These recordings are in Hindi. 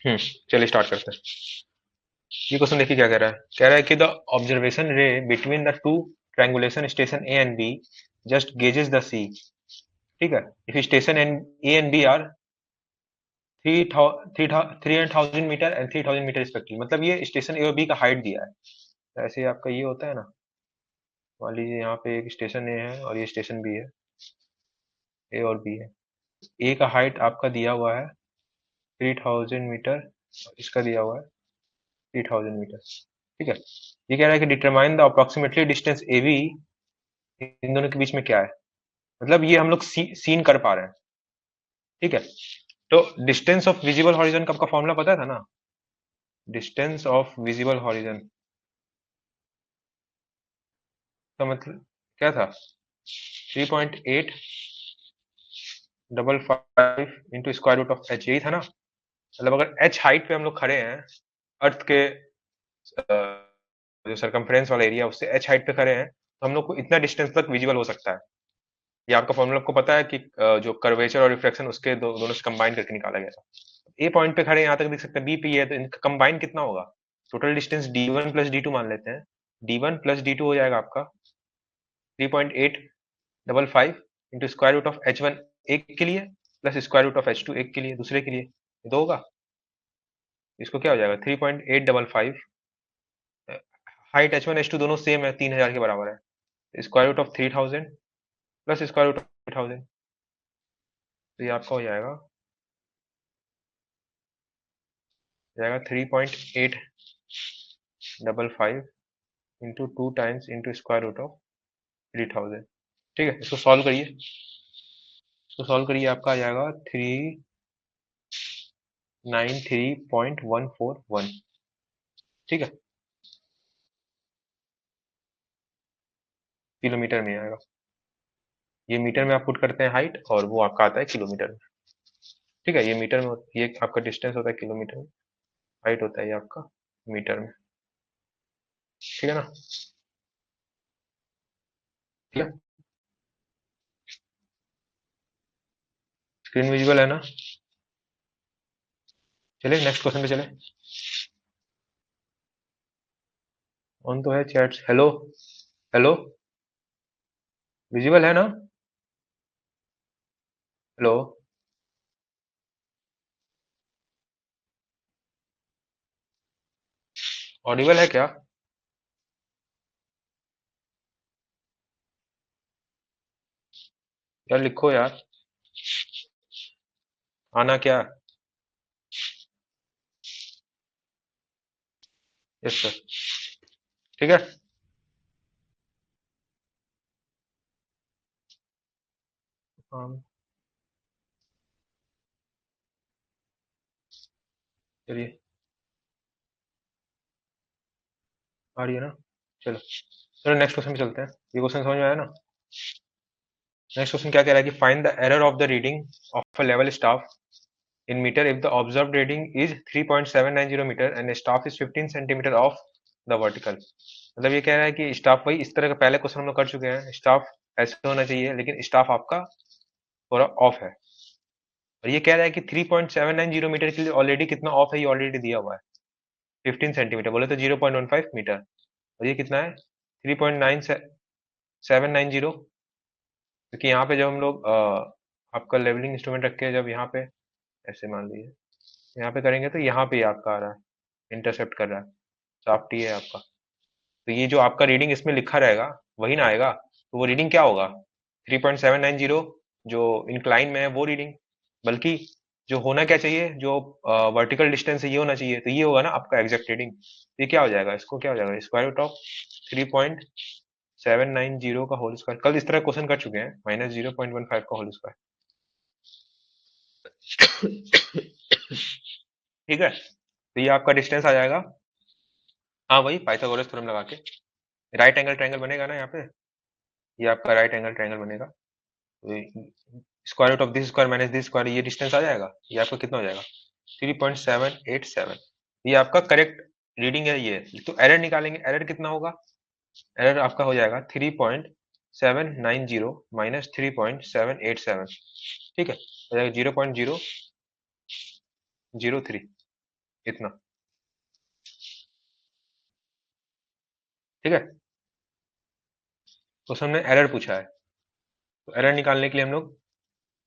चलिए स्टार्ट करते हैं। ये क्वेश्चन देखिए क्या कह रहा है। कह रहा है कि the observation ray between the two triangulation station A and B just gauges the C. ठीक है। If station and A and B are three three and thousand metre and 3000 metre respectively, मतलब ये स्टेशन ए और बी का हाइट दिया है। ऐसे ही आपका ये होता है ना, मान लीजिए यहाँ पे एक स्टेशन ए है और ये स्टेशन बी है, ए और बी है। ए का हाइट आपका दिया हुआ है 3000 मीटर, इसका दिया हुआ है 3000 मीटर। ठीक है। ये कह रहा है कि determine the approximately distance A B, इन दोनों के बीच में क्या है। मतलब ये हम लोग सीन कर पा रहे हैं। ठीक है। तो डिस्टेंस ऑफ विजिबल हॉरिजन का आपका फॉर्मूला पता था ना। डिस्टेंस ऑफ विजिबल हॉरिजन का मतलब क्या था, 3.855 into square root of H, यही था ना। मतलब अगर एच हाइट पे हम लोग खड़े हैं अर्थ के जो सरकमफ्रेंस वाला एरिया, उससे एच हाइट पे खड़े हैं, तो हम लोग को इतना डिस्टेंस तक विजिबल हो सकता है। ये आपका फॉर्मूला आपको पता है कि जो कर्वेचर और रिफ्लेक्शन उसके दोनों से कंबाइन करके निकाला गया था। ए पॉइंट पे खड़े यहाँ तक देख सकते हैं, बी पे है, तो इनका कंबाइन कितना होगा। Total distance D one plus D two मान लेते हैं। D one plus D two हो जाएगा आपका 3.855 into square root of H one एक के लिए, plus square root of H two एक के लिए, दूसरे के लिए दो होगा। इसको क्या हो जाएगा 3.855, height H one H two दोनों सेम है, 3000 के बराबर है। Square root of 3000 plus square root of 3000, तो ये आपका हो जाएगा 3.855 into 2 times into square root of 3000। ठीक है। इसको सॉल्व करिए, इसको सॉल्व करिए, आपका आ जाएगा 393.141। ठीक है। किलोमीटर में आएगा। ये मीटर में आप पुट करते हैं हाइट, और वो आपका आता है किलोमीटर में। ठीक है। ये मीटर में ये आपका डिस्टेंस होता है किलोमीटर में, हाइट होता है ये आपका मीटर में। ठीक है ना। ठीक है। स्क्रीन विजिबल है ना। चलिए नेक्स्ट क्वेश्चन पे चले। ऑन तो है चैट्स। हेलो, हेलो, विजिबल है ना। हेलो, ऑडिबल है क्या। यार लिखो यार, आना क्या। Yes sir. ठीक है। हाँ, चलिए आ रही है ना। चलो, चलो नेक्स्ट क्वेश्चन पे चलते हैं। ये क्वेश्चन समझ में आया ना। नेक्स्ट क्वेश्चन क्या कह रहा है कि find the error of the reading of a level staff in meter if the observed reading is 3.790 meter and staff is 15 centimetre off the vertical। मतलब ये कह रहा है कि स्टाफ, वही इस तरह का पहले क्वेश्चन हम लोग कर चुके हैं, स्टाफ ऐसे होना चाहिए लेकिन स्टाफ आपका थोड़ा ऑफ है। और ये कह रहा है कि 3.790 मीटर के लिए ऑलरेडी कितना ऑफ है, ये ऑलरेडी दिया हुआ है 15 सेंटीमीटर, बोले तो 0.15 मीटर। और ये कितना है 3.9790, क्योंकि यहाँ पे जब हम लोग आपका लेवलिंग इंस्ट्रूमेंट रख के जब यहाँ पे ऐसे मान लीजिए यहाँ पे करेंगे, तो यहाँ पे आपका आ रहा है, इंटरसेप्ट कर रहा है, शाफ्ट ये है आपका। तो ये जो आपका रीडिंग इसमें लिखा रहेगा वही ना आएगा, तो वो रीडिंग क्या होगा 3.790, जो इंक्लाइन में है वो रीडिंग। बल्कि जो होना क्या चाहिए, जो वर्टिकल डिस्टेंस है ये होना चाहिए, तो ये होगा ना आपका एग्जैक्ट रीडिंग। ये क्या हो जाएगा, इसको क्या हो जाएगा स्क्वायर रूट ऑफ 3.790 का होल स्क्वायर। कल इस तरह क्वेश्चन कर चुके हैं, -0.15 का होल स्क्वायर। ठीक है। तो ये आपका डिस्टेंस आ जाएगा, हाँ वही पाइथागोरस थ्योरम लगा के राइट एंगल ट्रायंगल बनेगा ना यहाँ पे। ये आपका राइट एंगल ट्रायंगल बनेगा, square root of this square minus this square, ये डिस्टेंस आ जाएगा, ये आपका कितना हो जाएगा 3.787। ये आपका करेक्ट रीडिंग है ये। तो एरर निकालेंगे, एरर कितना होगा, एरर आपका हो जाएगा 3.790 माइनस 3.787। ठीक है, हो जाएगा 0.003। इतना, ठीक है। तो हमने एरर पूछा है, तो एरर निकालने के लिए हम लोग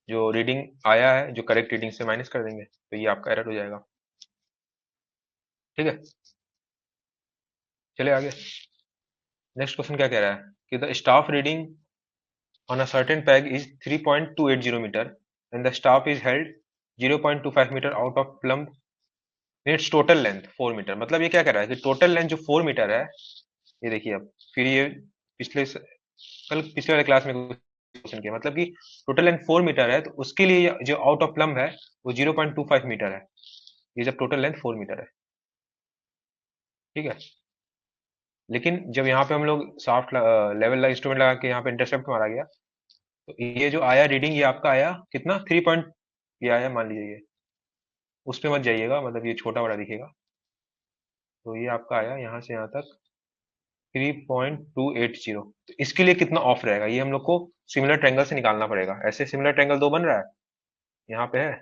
जो रीडिंग आया है जो करेक्ट रीडिंग से माइनस कर देंगे, तो ये आपका एरर हो जाएगा, ठीक है। चलिए आगे, नेक्स्ट क्वेश्चन क्या कह रहा है कि the staff reading on a certain peg is 3.280 meter and the staff is held 0.25 meter out of plumb in its total length 4 metre. मतलब ये क्या कह रहा है कि टोटल लेंथ जो 4 मीटर है, ये देखिए अब, फिर ये कल पिछले वाले क्लास में क्वेश्चन किया, मतलब कि टोटल लेंथ 4 मीटर है तो उसके लिए जो आउट ऑफ प्लम्ब है वो 0.25 मीटर है, ये जब टोटल लेंथ 4 मीटर है, ठीक है। लेकिन जब यहाँ पे हम लोग सॉफ्ट लेवल इंस्ट्रूमेंट लगा के यहाँ पे इंटरसेप्ट मारा गया, तो ये जो आया रीडिंग, ये आपका आया कितना, 3 पॉइंट, ये आया मान लीजिए, ये उस पे मत जाइएगा, मतलब ये छोटा बड़ा दिखेगा, तो ये आपका आया यहाँ से यहाँ तक 3.280। तो इसके लिए कितना ऑफ रहेगा, ये हम लोग को सिमिलर ट्रायंगल से निकालना पड़ेगा। ऐसे सिमिलर ट्रायंगल दो बन रहा है, यहाँ पे है,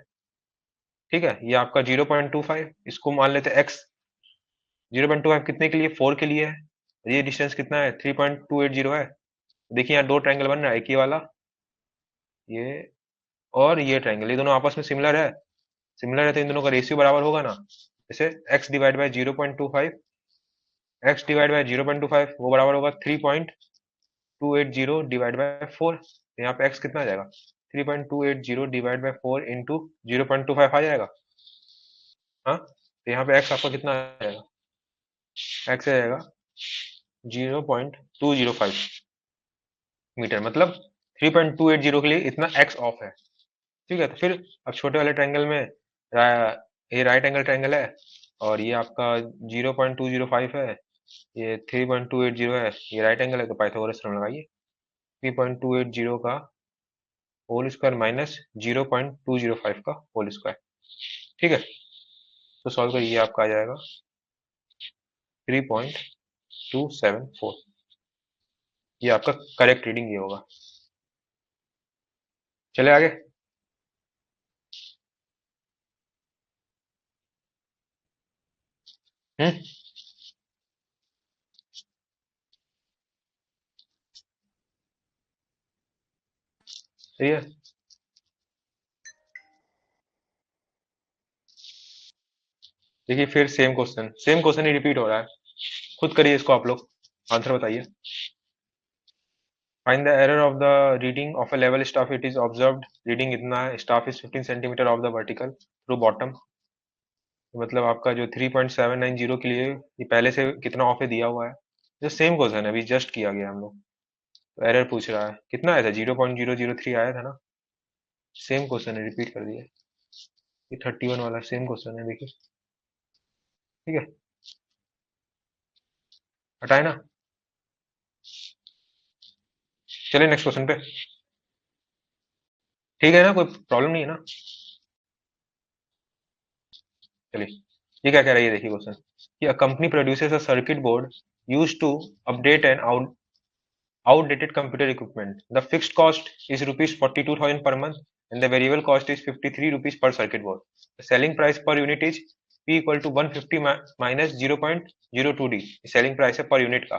ठीक है। ये आपका 0.25, इसको मान लेते हैं एक्स। 0.25 कितने के लिए, 4 के लिए है। ये डिस्टेंस कितना है, 3.280 है। देखिए यहाँ दो ट्रायंगल बन रहा है, एक ये वाला, ये और ये ट्रायंगल, ये दोनों आपस में सिमिलर है। सिमिलर है तो इन दोनों का रेशियो बराबर होगा ना, जैसे x divide by 0.25, x divide by 0.25 वो बराबर होगा 3.280 डिवाइड बाय 4। यहाँ पे x कितना आ जाएगा, 3.280 डिवाइड बाय 4 इंटू 0.25 आ जाएगा। हाँ, तो यहाँ पे x आपका कितना आ जाएगा, x आ जाएगा 0.205 मीटर, मतलब 3.280 के लिए इतना x ऑफ है, ठीक है। तो फिर अब छोटे वाले ट्रायंगल में ये राइट एंगल ट्रायंगल है और ये आपका 0.205 है, ये 3.280 है, ये राइट एंगल है, तो पाइथागोरस थ्योरम लगाइए। 3.280 का होल स्क्वायर माइनस 0.205 का होल स्क्वायर, ठीक है। तो सॉल्व करिए, आपका आ जाएगा 3.274, ये आपका करेक्ट रीडिंग ये होगा। चले आगे, हम्म, सही है। देखिए फिर सेम क्वेश्चन ही रिपीट हो रहा है, खुद करिए इसको आप लोग, आंसर बताइए। Find the error of the reading of a level staff. It is observed reading इतना है, staff is 15 centimetre of the vertical through bottom। मतलब आपका जो 3.790 के लिए ये पहले से कितना ऑफ है दिया हुआ है, जो सेम क्वेश्चन है, अभी जस्ट किया गया हम लोग। तो एरर पूछ रहा है कितना आया था, 0.003 आया था ना, सेम क्वेश्चन है, रिपीट कर दिया। ये 31 वाला सेम क्वेश्चन है, देखिए, ठीक है। हटाए ना, चलिए नेक्स्ट क्वेश्चन पे, ठीक है ना, कोई प्रॉब्लम नहीं है ना। चलिए, ये क्या कह रहा है, ये देखिए क्वेश्चन कि a company produces a circuit board used to update an outdated computer equipment. The fixed cost is rupees 42,000 per month and the variable cost is 53 rupees per circuit board. The selling price per unit is P equal to 150 minus 0.02D, selling price है पर यूनिट का,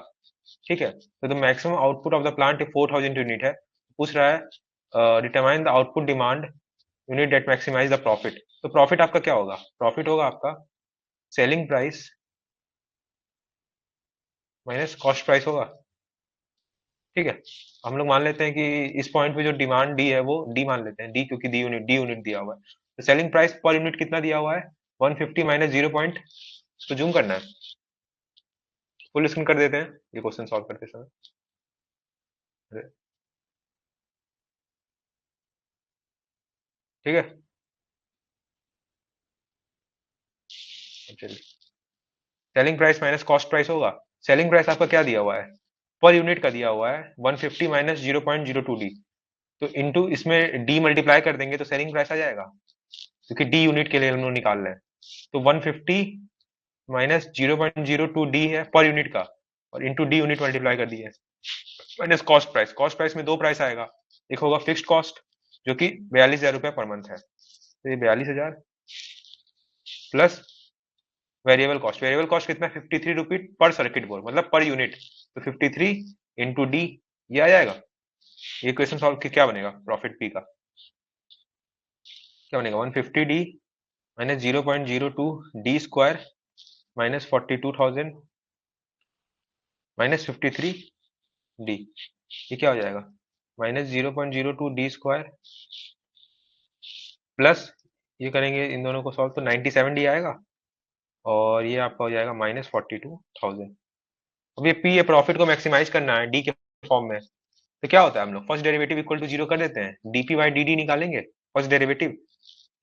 ठीक है। तो the maximum output of the plant 4000 unit है, पूछ रहा है determine the output demand unit that maximize the profit. तो प्रॉफिट आपका क्या होगा, प्रॉफिट होगा आपका selling price minus cost price होगा, ठीक है। हम लोग मान लेते हैं कि इस पॉइंट पे जो डिमांड डी है वो डी मान लेते हैं, डी क्योंकि डी यूनिट दिया हुआ है। तो सेलिंग प्राइस पर यूनिट कितना दिया हुआ है, 150 माइनस 0 पॉइंट, इसको जूम करना है, फुल स्क्रीन कर देते हैं ये क्वेश्चन सॉल्व करते समय। ठीक है, चलिए, selling price minus cost price होगा। सेलिंग प्राइस आपका क्या दिया हुआ है, पर यूनिट का दिया हुआ है 150 माइनस 0.02 डी, तो इनटू इसमें डी मल्टीप्लाई कर देंगे तो सेलिंग प्राइस आ जाएगा, क्योंकि डी यूनिट के लिए हम लोग निकाल रहे हैं। तो 150 माइनस 0.02 डी है पर यूनिट का, और इंटू डी यूनिट मल्टीप्लाई कर दिया है, minus cost price. Cost price में दो प्राइस आएगा, एक होगा फिक्स्ड कॉस्ट जो कि 42,000 रुपया पर मंथ है, तो ये 42,000 प्लस वेरिएबल कॉस्ट कितना है 53 रुपी पर सर्किट बोर्ड, मतलब पर यूनिट। तो 53 इंटू डी, ये आ जाएगा। ये क्वेश्चन सॉल्व के क्या बनेगा, प्रॉफिट पी का क्या बनेगा, 150 D minus 0.02 D square minus 42,000 minus 53 D, ये क्या हो जाएगा, माइनस 0.02 डी स्क्वायर प्लस, ये करेंगे इन दोनों को सॉल्व तो 97 डी आएगा, और ये आपका हो जाएगा माइनस 42,000। अब ये पी, ये प्रॉफिट को मैक्सिमाइज करना है डी के फॉर्म में, तो क्या होता है, हम लोग first derivative equal to zero कर देते हैं, डीपी बाई डी डी निकालेंगे फर्स्ट डेरिवेटिव,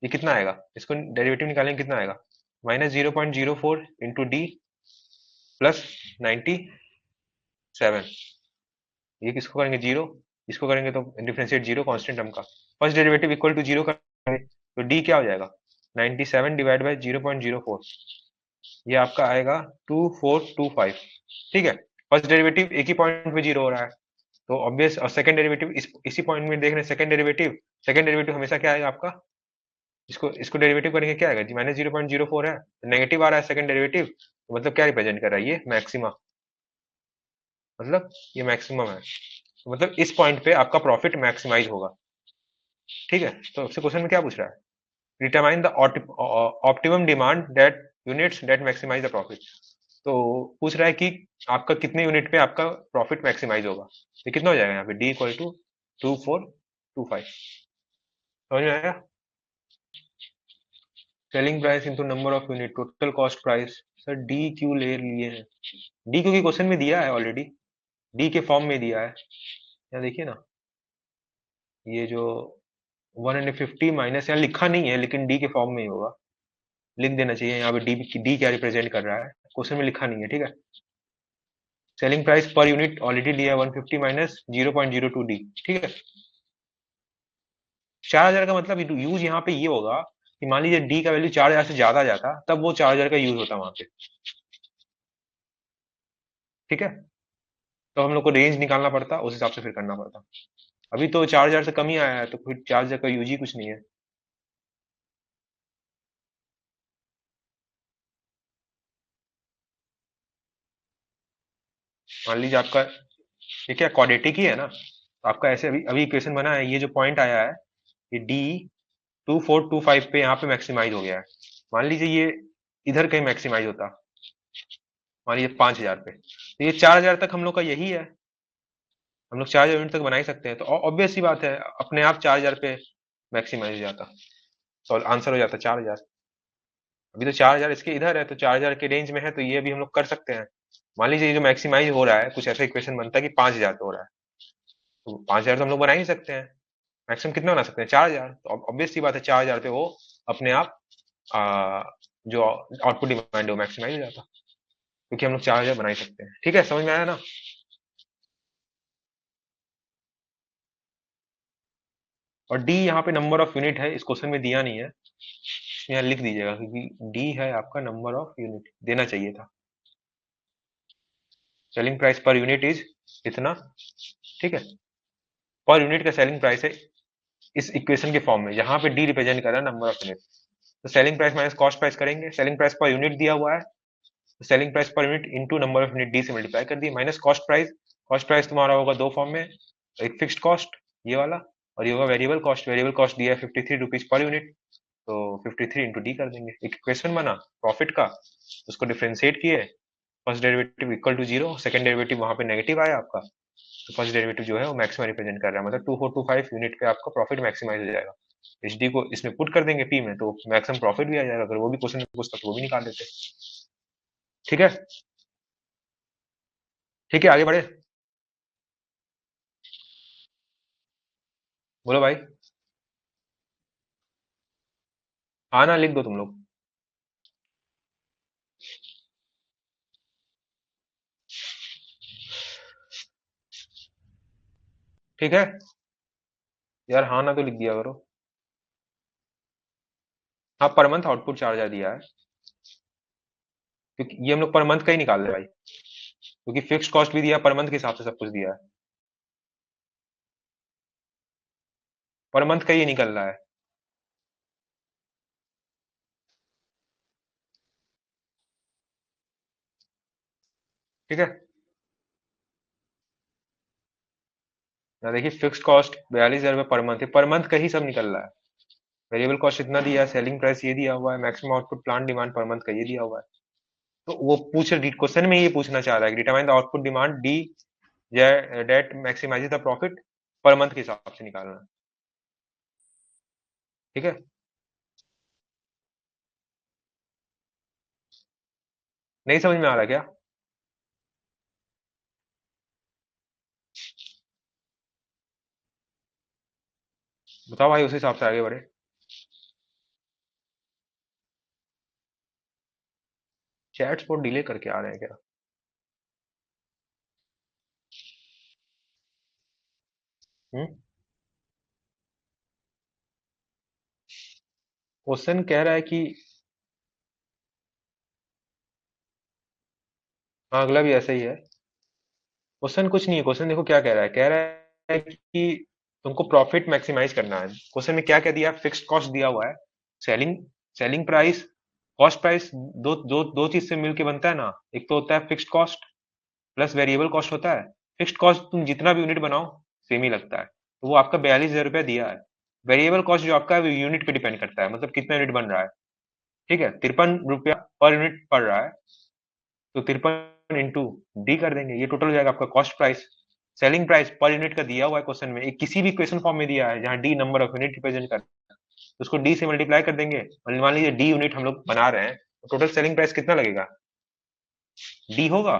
ये कितना आएगा, इसको डेरिवेटिव निकालेंगे कितना आएगा, माइनस 0.04 इंटू डी प्लस 97, ये किसको करेंगे जीरो, इसको करेंगे तो डिफरेंशिएट जीरो कांस्टेंट टर्म का, first derivative equal to zero करेंगे तो डी क्या हो जाएगा, 97 डिवाइड बाई 0.04, ये आपका आएगा 2425। ठीक है, फर्स्ट डेरिवेटिव एक ही पॉइंट पे जीरो हो रहा है, तो ऑब्वियस, और सेकंड डेरिवेटिव इसी पॉइंट में देख रहे हैं, सेकंड डेरिवेटिव हमेशा क्या आएगा आपका, इसको इसको डेरिवेटिव करेंगे क्या आएगा, माइनस 0.04 है, नेगेटिव आ रहा है सेकंड डेरिवेटिव, तो मतलब क्या रिप्रेजेंट कर रहा है, ये मैक्सिमा, मतलब ये मैक्सिमम है, तो मतलब इस पॉइंट पे आपका प्रॉफिट मैक्सिमाइज होगा। ठीक है, तो आपसे क्वेश्चन में क्या पूछ रहा है, determine the optimum demand that units that maximize the profit, तो पूछ रहा है कि आपका कितने यूनिट पे आपका प्रॉफिट मैक्सिमाइज होगा, तो कितना हो जाएगा यहाँ पे, डी इक्वल टू 2425, समझ में आया, selling price into number of unit total cost price, sir D क्यों ले लिए हैं, डी क्योंकि क्वेश्चन में दिया है ऑलरेडी, डी के फॉर्म में दिया है, यहाँ देखिए ना, ये जो 150 माइनस यहाँ लिखा नहीं है, लेकिन डी के फॉर्म में ही होगा, लिख देना चाहिए यहाँ पे, डी क्या रिप्रेजेंट कर रहा है, क्वेश्चन में लिखा नहीं है। ठीक है, selling price per unit already दिया है 150 माइनस 0.02 डी। ठीक है, 4,000 का मतलब यूज यहाँ पे ये होगा कि मान लीजिए डी का वैल्यू 4,000 से ज्यादा जाता, तब वो 4,000 का यूज होता वहां पे। ठीक है, तो हम लोग को रेंज निकालना पड़ता, उस हिसाब से फिर करना पड़ता, अभी तो 4,000 से कम ही आया है, तो फिर 4,000 का यूज ही कुछ नहीं है। मान लीजिए आपका ये क्या क्वाड्रेटिक ही है ना, तो आपका ऐसे अभी अभी इक्वेशन बना है, ये जो पॉइंट आया है, ये डी 2425 पे यहाँ पे मैक्सिमाइज हो गया है, मान लीजिए ये इधर कहीं मैक्सिमाइज होता, मान लीजिए 5,000 पे, तो ये 4,000 तक हम लोग का यही है, हम लोग 4,000 यूनिट तक बना ही सकते हैं, तो ऑब्वियस सी बात है अपने आप 4,000 पे मैक्सिमाइज हो जाता, तो आंसर हो जाता 4,000। अभी तो 4,000 इसके इधर है, तो 4,000 के रेंज में है, तो ये भी हम लोग कर सकते हैं। मान लीजिए ये जो मैक्सिमाइज हो रहा है, कुछ ऐसा इक्वेशन बनता है कि 5,000 पे हो रहा है, तो 5,000 तो हम लोग बना ही सकते हैं, मैक्सिमम कितना बना सकते हैं 4,000, तो ऑब्वियस सी बात है 4,000 पे वो अपने आप आ, जो आउटपुट डिमांड है वो मैक्सिमाइज हो जाता, क्योंकि हम लोग 4,000 बना ही सकते हैं। ठीक है, समझ में आया ना। और डी यहाँ पे नंबर ऑफ यूनिट है, इस क्वेश्चन में दिया नहीं है, यहाँ लिख दीजिएगा, क्योंकि डी है आपका नंबर ऑफ यूनिट, देना चाहिए था, selling price per unit is इतना। ठीक है, पर यूनिट का सेलिंग प्राइस है इस इक्वेशन के फॉर्म में, यहाँ पे डी रिप्रेजेंट कर रहा है नंबर ऑफ यूनिट, तो selling price minus cost price करेंगे, सेलिंग प्राइस पर यूनिट दिया हुआ है, तो selling price per unit into number of unit D से मल्टीप्लाई कर दिए, माइनस कॉस्ट प्राइस तुम्हारा होगा दो फॉर्म में, एक फिक्स्ड कॉस्ट ये वाला, और ये होगा वेरिएबल कॉस्ट दिया है 53 रुपीज पर यूनिट, तो 53 इंटू डी कर देंगे, एक इक्वेशन बना प्रॉफिट का, उसको डिफ्रेंशिएट किए, first derivative equal to zero, second derivative वहां पे नेगेटिव आया आपका, तो फर्स्ट डेरिवेटिव जो है वो मैक्सिमम रिप्रेजेंट कर रहा है, मतलब 2425 यूनिट पे आपका प्रॉफिट मैक्सिमाइज हो जाएगा, एच डी को इसमें पुट कर देंगे पी में, तो मैक्सिमम प्रॉफिट भी आ जाएगा, अगर वो भी क्वेश्चन में पूछता तो वो भी निकाल देते। ठीक है, ठीक है, आगे बढ़े, बोलो भाई। हाँ ना, लिख दो तुम लोग। ठीक है यार, हाँ ना तो लिख दिया करो। हाँ, पर मंथ आउटपुट 4,000 दिया है, क्योंकि ये हम लोग पर मंथ का ही निकाल रहे हैं भाई, क्योंकि फिक्स्ड कॉस्ट भी दिया है, पर मंथ के हिसाब से सब कुछ दिया है, पर मंथ का ही निकल रहा है। ठीक है ना, देखिए फिक्स्ड कॉस्ट 42,000 रुपये पर मंथ है, पर मंथ का ही सब निकल रहा है। वेरिएबल कॉस्ट इतना दिया है, सेलिंग प्राइस ये दिया हुआ है, maximum output plant demand per month का ये दिया हुआ है। तो वो क्वेश्चन में ये पूछना चाह रहा है कि determine the output demand D that maximize the profit per month के हिसाब से निकालना है। ठीक है, नहीं समझ में आ रहा क्या? बताओ भाई, उस हिसाब से आगे बढ़े। चैट्स बहुत डिले करके आ रहे हैं क्या? हम्म, क्वेश्चन कह रहा है कि हाँ, अगला भी ऐसा ही है। क्वेश्चन कुछ नहीं है, क्वेश्चन देखो क्या कह रहा है, कह रहा है कि तुमको प्रॉफिट मैक्सिमाइज करना है। क्वेश्चन में क्या क्या दिया है? फिक्स्ड कॉस्ट दिया हुआ है, selling selling price, cost price, दो दो दो चीज से मिलके बनता है ना। एक तो होता है fixed cost plus variable cost होता है। फिक्स्ड कॉस्ट तुम जितना भी यूनिट बनाओ सेम ही लगता है, तो वो आपका 42,000 रुपया दिया है। वेरिएबल कॉस्ट जो आपका है वो यूनिट पे डिपेंड करता है, मतलब कितना यूनिट बन रहा है। ठीक है, 53 रुपया पर यूनिट पड़ रहा है, तो 53 इंटू डी कर देंगे, ये टोटल हो जाएगा आपका cost price. Selling price per unit का दिया हुआ है क्वेश्चन में, एक किसी भी क्वेश्चन फॉर्म में दिया है जहां D number of unit represent कर, तो उसको डी से मल्टीप्लाई कर देंगे। और मान लीजिए डी यूनिट हम लोग बना रहे हैं, तो टोटल सेलिंग प्राइस कितना लगेगा? डी होगा,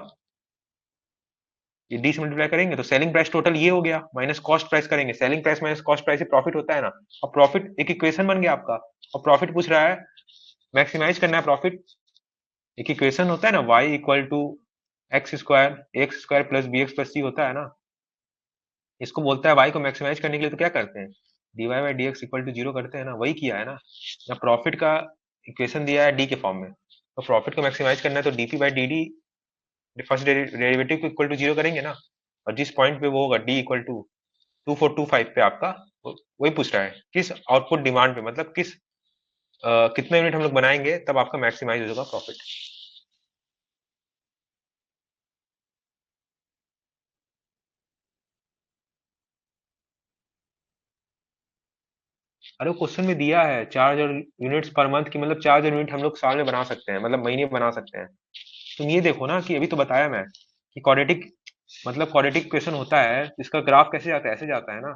ये डी से मल्टीप्लाई करेंगे तो सेलिंग प्राइस टोटल ये हो गया, माइनस कॉस्ट प्राइस करेंगे, selling price minus cost price से प्रॉफिट होता है ना। और प्रॉफिट एक इक्वेशन बन गया आपका, और प्रॉफिट पूछ रहा है, मैक्सिमाइज करना है प्रॉफिट। एक इक्वेशन होता है ना, y equal to x square plus b x plus c होता है ना, इसको बोलता है वाई को मैक्सिमाइज करने के लिए तो क्या करते हैं, DY by D X equal to zero करते हैं ना, वही किया है ना। या प्रॉफिट का इक्वेशन दिया है डी के फॉर्म में, तो प्रॉफिट को मैक्सिमाइज करना है तो DP by D D, first derivative को इक्वल टू जीरो करेंगे ना। और जिस पॉइंट पे वो होगा डी इक्वल टू 2425 पे आपका, वही पूछ रहा है किस आउटपुट डिमांड पे, मतलब किस कितना यूनिट हम लोग बनाएंगे तब आपका मैक्सिमाइज होगा प्रॉफिट। अरे क्वेश्चन में दिया है 4,000 यूनिट्स पर मंथ की, मतलब 4,000 यूनिट हम लोग साल में बना सकते हैं, मतलब महीने में बना सकते हैं। तुम ये देखो ना कि अभी तो बताया मैं कि क्वाड्रेटिक, मतलब क्वाड्रेटिक क्वेश्चन होता है, इसका ग्राफ कैसे जाता है, ऐसे जाता है ना।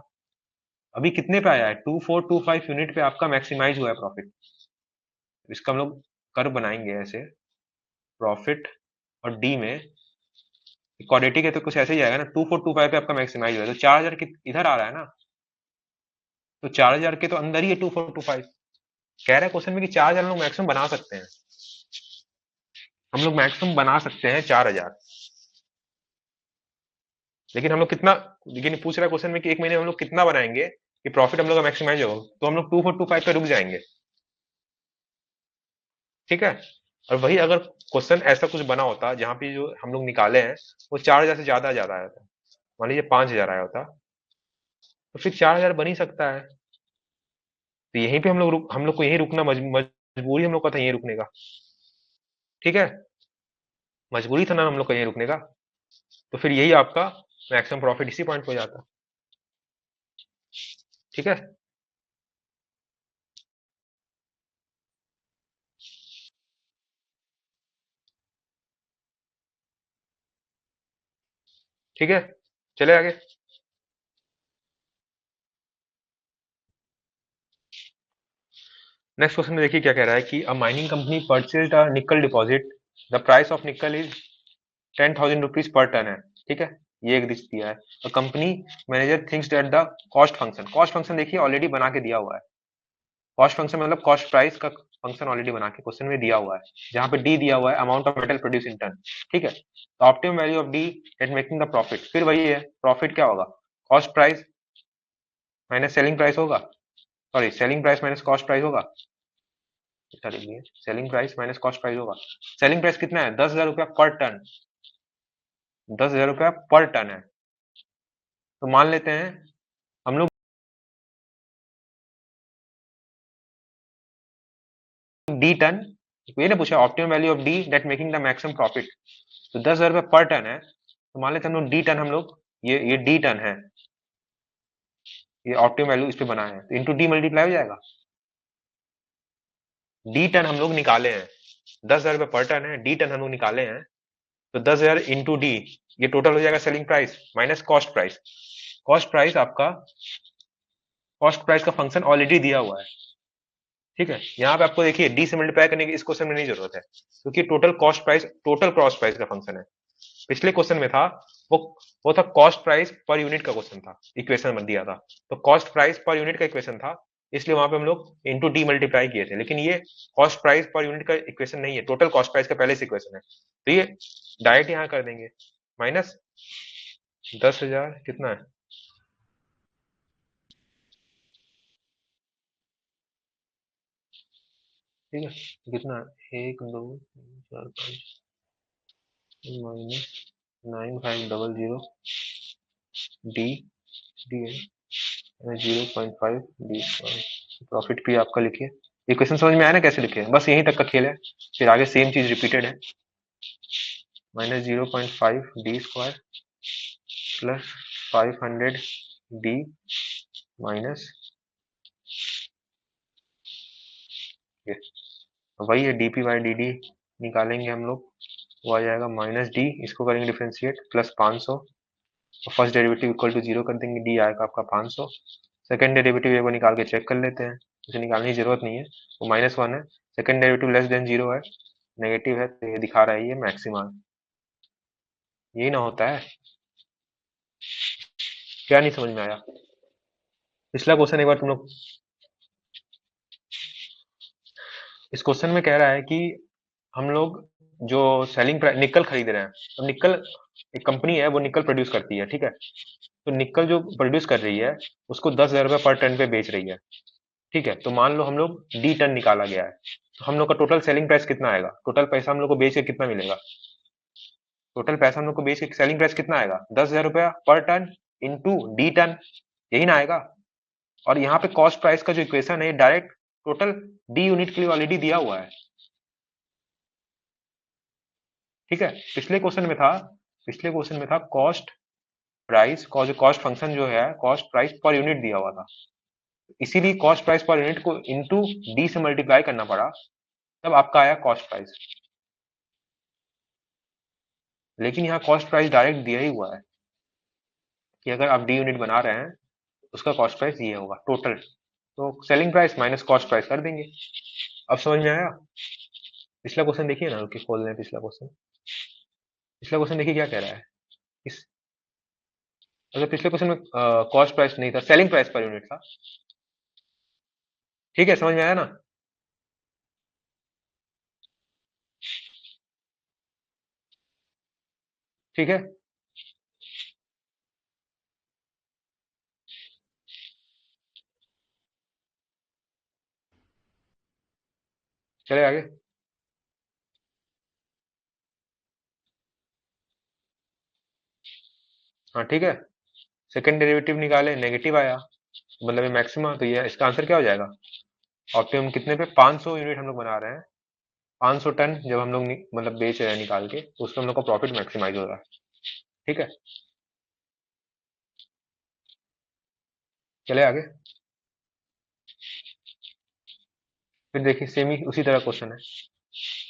अभी कितने पे आया है? 2425 यूनिट पे आपका मैक्सिमाइज हुआ है प्रॉफिट। इसका हम लोग कर्व बनाएंगे ऐसे, प्रॉफिट और डी में क्वाड्रेटिक है तो कुछ ऐसे ही जाएगा ना, 2425 पे आपका मैक्सिमाइज हुआ है, तो 4,000 इधर आ रहा है ना, तो 4,000 के तो अंदर ही है 2425। कह रहा है क्वेश्चन में कि 4,000 हम लोग मैक्सिमम बना सकते हैं, हम लोग मैक्सिमम बना सकते हैं 4,000। लेकिन हम लोग कितना, लेकिन पूछ रहा है क्वेश्चन में कि एक महीने में हम लोग कितना बनाएंगे कि प्रॉफिट हम लोग का मैक्सिमाइज हो, तो हम लोग 2425 पे रुक जाएंगे। ठीक है, और वही अगर क्वेश्चन ऐसा कुछ बना होता जहां पे जो हम लोग निकाले हैं वो 4,000 से ज्यादा ज्यादा आया था, मान लीजिए 5,000 आया होता, तो फिर 4,000 बन ही सकता है। तो यहीं पे हम लोग को यहीं रुकना मजबूरी हम लोग का था यहीं रुकने का। ठीक है, मजबूरी था ना हम लोग का यहीं रुकने का, तो फिर यही आपका मैक्सिमम प्रॉफिट इसी पॉइंट पे हो जाता। ठीक है, ठीक है, चले आगे। नेक्स्ट क्वेश्चन में देखिए क्या कह रहा है कि a mining company purchased a nickel deposit, the price of nickel is 10,000 rupees per ton है। ठीक है, ये एक लिस्ट दिया है। A company manager thinks that the cost function देखिए ऑलरेडी बना के दिया हुआ है। कॉस्ट फंक्शन मतलब कॉस्ट प्राइस का फंक्शन ऑलरेडी बना के क्वेश्चन में दिया हुआ है, जहां पे डी दिया हुआ है amount of metal produce in ton. ठीक है, तो optimum value of D at making the profit, फिर वही है, प्रॉफिट क्या होगा, cost price minus selling price होगा, sorry selling price minus cost price होगा। अच्छा लिखिए, selling price minus cost price होगा। सेलिंग प्राइस कितना है? 10,000 रुपया पर टन, 10,000 रुपया पर टन है। तो मान लेते हैं हम लोग डी टन, ये ना पूछा optimum value of D that making the maximum profit, तो 10,000 रुपये पर टन है, तो मान लेते हम लोग डी टन, हम लोग ये डी टन है, ये ऑप्टिमम वैल्यू इस पे बनाए हैं, तो इंटू डी मल्टीप्लाई हो जाएगा। डी टन हम लोग निकाले हैं, 10,000 रुपये पर टन है, डी टन हम लोग निकाले हैं, तो 10,000 इंटू डी, ये टोटल हो जाएगा selling price minus cost price. Cost price आपका, कॉस्ट प्राइस का फंक्शन ऑलरेडी दिया हुआ है, ठीक है। यहाँ पे आपको देखिए डी से मल्टीप्लाई करने की इस क्वेश्चन में नहीं जरूरत है, क्योंकि total cost price, total cost price का फंक्शन है। पिछले क्वेश्चन में था वो वो था कॉस्ट प्राइस पर यूनिट का क्वेश्चन था, इक्वेशन में दिया था, तो कॉस्ट प्राइस पर यूनिट का इक्वेशन था, इसलिए वहां पे हम लोग इंटू डी मल्टीप्लाई किए थे। लेकिन ये कॉस्ट प्राइस पर यूनिट का इक्वेशन नहीं है, टोटल कॉस्ट प्राइस का पहले से इक्वेशन है, तो ये डायरेक्ट यहाँ कर देंगे, माइनस 10,000 कितना है, ठीक है, कितना है, 1 2 3 4 5 माइनस 9500 डी, डी है 0.5 डी, प्रॉफिट भी आपका लिखिए। इक्वेशन समझ में आया ना कैसे लिखे, बस यहीं तक का खेल है, फिर आगे सेम चीज रिपीटेड है। Minus 0.5 D square plus 500 D minus, वही है डीपी बाई डी डी, निकालेंगे हम लोग, वो आ जाएगा माइनस डी, इसको करेंगे differentiate, plus 500, first derivative equal to 0 कर देंगे, डी आएगा आपका 500। सेकंड डेरिवेटिव को निकाल के चेक कर लेते हैं, उसे निकालने की जरूरत नहीं है, वो -1 है, सेकंड डेरिवेटिव लेस देन 0 है, नेगेटिव है, तो ये दिखा रहा है ये मैक्सिमा, यही ना होता है। क्या नहीं समझ में आया, पिछला क्वेश्चन एक बार तुम लोग, इस क्वेश्चन में कह रहा है कि हम लोग जो सेलिंग प्राइस निकल खरीद रहे हैं, तो निकल, एक कंपनी है वो निकल प्रोड्यूस करती है, ठीक है, तो निकल जो प्रोड्यूस कर रही है उसको 10,000 रुपये पर टन पे बेच रही है, ठीक है, तो मान लो हम लोग डी टन निकाला गया है, तो हम लोग का टोटल सेलिंग प्राइस कितना आएगा, टोटल पैसा हम लोग को बेच के कितना मिलेगा, टोटल पैसा हम लोग को बेच के सेलिंग प्राइस कितना आएगा, 10,000 रुपया पर टन इंटू डी टन, यही ना आएगा। और यहाँ पे कॉस्ट प्राइस का जो इक्वेशन है डायरेक्ट टोटल डी यूनिट के लिए ऑलरेडी दिया हुआ है, ठीक है। पिछले क्वेश्चन में था कॉस्ट प्राइस, कॉस्ट फंक्शन जो है कॉस्ट प्राइस पर यूनिट दिया हुआ था, इसीलिए कॉस्ट प्राइस पर यूनिट को इनटू डी से मल्टीप्लाई करना पड़ा, तब आपका आया कॉस्ट प्राइस। लेकिन यहाँ कॉस्ट प्राइस डायरेक्ट दिया ही हुआ है कि अगर आप डी यूनिट बना रहे हैं उसका कॉस्ट प्राइस ये होगा टोटल, तो selling price minus cost price कर देंगे। अब समझ में आया। पिछला क्वेश्चन देखिए ना, रुकिए खोल लें पिछला क्वेश्चन, पिछला क्वेश्चन देखिए क्या कह रहा है, इस, अगर पिछले क्वेश्चन में कॉस्ट प्राइस नहीं था, सेलिंग प्राइस पर यूनिट था, ठीक है, समझ में आया ना। ठीक है, चले आगे। हाँ ठीक है, सेकंड डेरिवेटिव निकाले, नेगेटिव आया, मतलब ये मैक्सिमा, तो ये इसका आंसर क्या हो जाएगा, ऑप्टिमम कितने पे, 500 यूनिट हम लोग बना रहे हैं, 500 टन जब हम लोग मतलब बेच रहे हैं निकाल के, तो उसमें हम लोग का प्रॉफिट मैक्सिमाइज हो रहा है, ठीक है। चले आगे, फिर देखिए सेम ही उसी तरह क्वेश्चन है,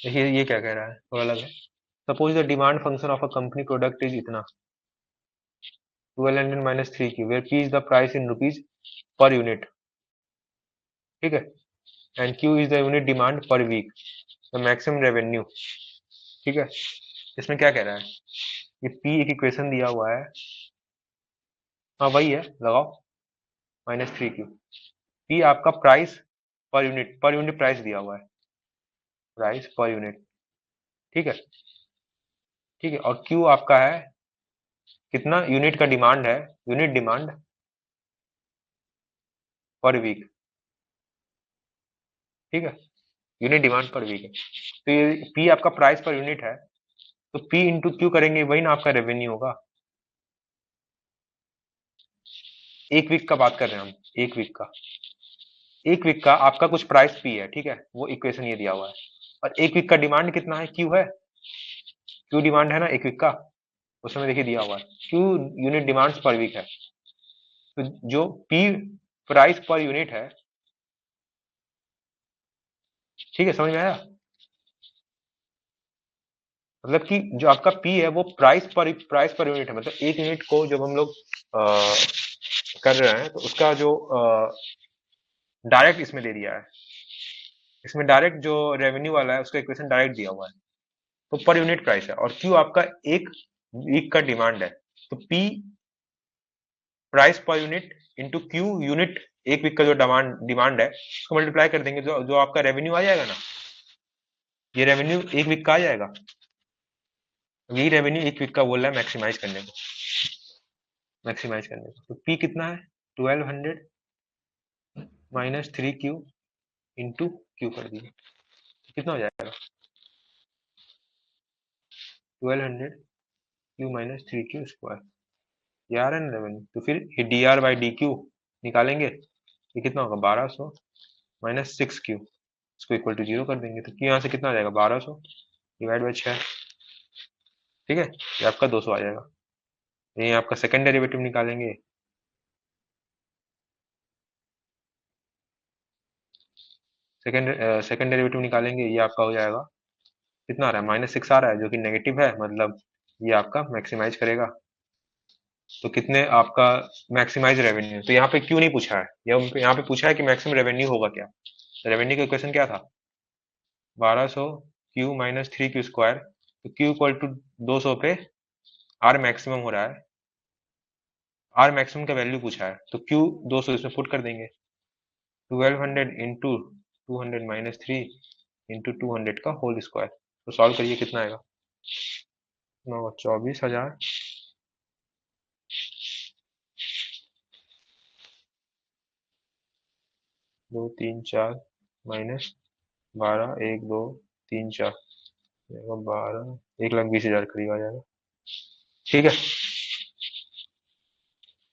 देखिए ये क्या कह रहा है, थोड़ा अलग है। Suppose the demand function of a company product is इतना 1200 minus 3 where P is the price in rupees per unit, ठीक है, and Q is the unit demand per week, the maximum revenue, ठीक है। इसमें क्या कह रहा है, ये पी एक इक्वेशन दिया हुआ है, हाँ वही है, लगाओ -3 क्यू, पी आपका प्राइस पर यूनिट प्राइस दिया हुआ है, प्राइस पर यूनिट, ठीक है, ठीक है, और क्यू आपका है कितना, यूनिट का डिमांड है, यूनिट डिमांड पर वीक, ठीक है, यूनिट डिमांड पर वीक है, तो ये पी आपका प्राइस पर यूनिट है, तो पी इंटू क्यू करेंगे वही ना आपका रेवेन्यू होगा, एक वीक का बात कर रहे हैं हम, एक वीक का, एक वीक का आपका कुछ प्राइस पी है, ठीक है, वो इक्वेशन ये दिया हुआ है, और एक वीक का डिमांड कितना है, क्यू है, क्यू डिमांड है ना एक वीक का, उसमें देखिए दिया हुआ है Q unit demands per week है, तो जो पी प्राइस पर यूनिट है, ठीक है, समझ में आया? मतलब कि जो आपका पी है वो प्राइस पर यूनिट है, मतलब एक यूनिट को जब हम लोग कर रहे हैं तो उसका जो डायरेक्ट इसमें दे दिया है, इसमें डायरेक्ट जो रेवेन्यू वाला है उसका इक्वेशन डायरेक्ट दिया हुआ है, तो पर यूनिट प्राइस है, और क्यू आपका एक वीक का डिमांड है, तो P price per unit into Q unit एक वीक का जो डिमांड डिमांड है उसको मल्टीप्लाई कर देंगे, जो जो आपका रेवेन्यू आ जाएगा ना, ये रेवेन्यू एक वीक का आ जाएगा, यही रेवेन्यू एक वीक का बोल रहा है मैक्सिमाइज करने को, तो पी कितना है 1200 माइनस 3Q इंटू क्यू कर दीजिए, कितना हो जाएगा 1200 क्यू माइनस 3Q स्क्वायर, ये आ रहा है ना रेवेन्यू, तो फिर ये D R by D Q निकालेंगे, ये कितना होगा 1200 माइनस 6Q, इसको इक्वल टू जीरो कर देंगे, तो यहाँ से कितना आ जाएगा 1200 डिवाइड बाई 6, ठीक है, ये आपका 200 आ जाएगा, ये आपका सेकंड डेरिवेटिव निकालेंगे, सेकंड डेरिवेटिव निकालेंगे, ये आपका हो जाएगा, कितना आ रहा है -6 आ रहा है जो कि नेगेटिव है, मतलब ये आपका मैक्सिमाइज करेगा, तो कितने आपका मैक्सिमाइज रेवेन्यू, तो यहाँ पे क्यों नहीं पूछा है, यहाँ पे पूछा है कि मैक्सिमम रेवेन्यू होगा क्या, रेवेन्यू का इक्वेशन क्या था 1200 क्यू माइनस 3Q स्क्वायर, तो क्यू इक्वल टू 200 पे आर मैक्सिमम हो रहा है, आर मैक्सिमम का वैल्यू पूछा है, तो क्यू 200 इसमें पुट कर देंगे, 1200 इंटू 200 माइनस 3 इंटू 200 का होल स्क्वायर, तो सॉल्व करिए कितना आएगा 24,000, 2 3 4 माइनस 12 1 2 3 4, 12 1,20,000 करीब आ जाएगा, ठीक है,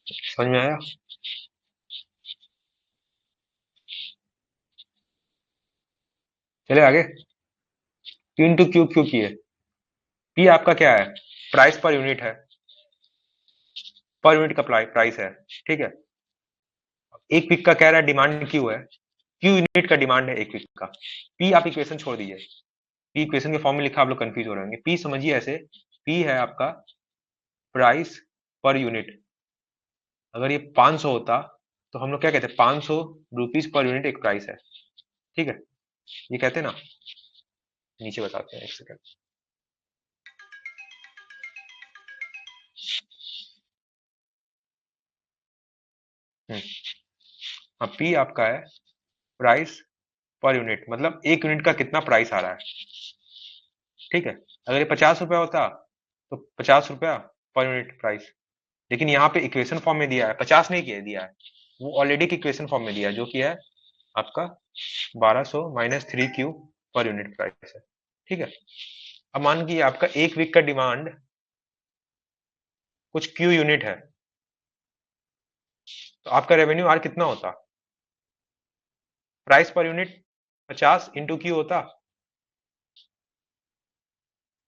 समझ में आया? चले आगे, क्यू इंटू क्यू क्यू की है, पी आपका क्या है प्राइस पर यूनिट है, पर यूनिट का प्राइस है, ठीक है, एक वीक का कह रहा है डिमांड क्यू है, क्यू यूनिट का डिमांड है एक वीक का, पी आप इक्वेशन छोड़ दीजिए, पी इक्वेशन के फॉर्म में लिखा आप लोग कंफ्यूज हो रहे होंगे, पी समझिए ऐसे, पी है आपका प्राइस पर यूनिट, अगर ये 500 होता तो हम लोग क्या कहते हैं 500 रुपीज पर यूनिट एक प्राइस है, ठीक है, ये कहते हैं ना, नीचे बताते हैं एक सेकंड, हाँ पी आपका है प्राइस पर यूनिट, मतलब एक यूनिट का कितना प्राइस आ रहा है, ठीक है, अगर ये 50 रुपया होता तो 50 रुपया पर यूनिट प्राइस, लेकिन यहाँ पे इक्वेशन फॉर्म में दिया है 50 नहीं किया दिया है, वो ऑलरेडी की इक्वेशन फॉर्म में दिया है जो कि है आपका 1200 minus 3Q per unit price है, ठीक है, अब मान लीजिए आपका एक वीक का डिमांड कुछ क्यू यूनिट है, तो आपका रेवेन्यू आर कितना होता, price per unit 50 into Q होता,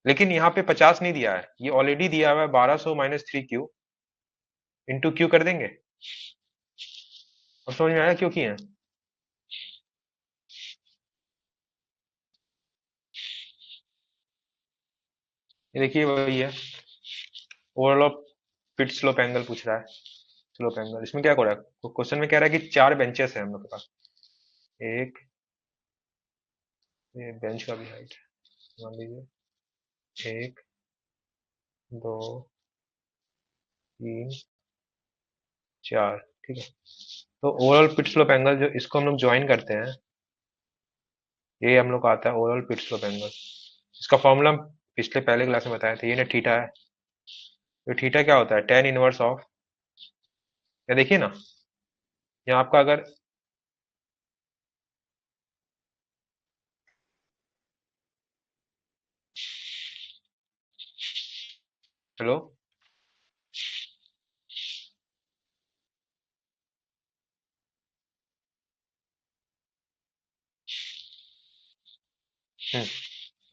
लेकिन यहाँ पे 50 नहीं दिया है, ये ऑलरेडी दिया हुआ है 1200 माइनस 3Q इंटू क्यू कर देंगे, अब समझ में आया क्यों किए हैं, ये देखिए वही है, ओवरऑल फिट स्लोप एंगल पूछ रहा है, स्लोप एंगल इसमें क्या हो रहा है, क्वेश्चन में कह रहा है कि 4 बेंचेस है हम लोग के पास, एक, ये बेंच का भी हाइट मान लीजिए, एक, दो, तीन, चार, ठीक है, तो ओवरऑल पिट स्लोप एंगल जो इसको हम लोग ज्वाइन करते हैं, ये हम लोग का आता है ओवरऑल पिट स्लोप एंगल, इसका फॉर्मूला पिछले पहले क्लास में बताया था, ये ना थीटा है, तो थीटा क्या होता है टेन इनवर्स ऑफ, या देखिए ना, यहाँ आपका अगर, हेलो,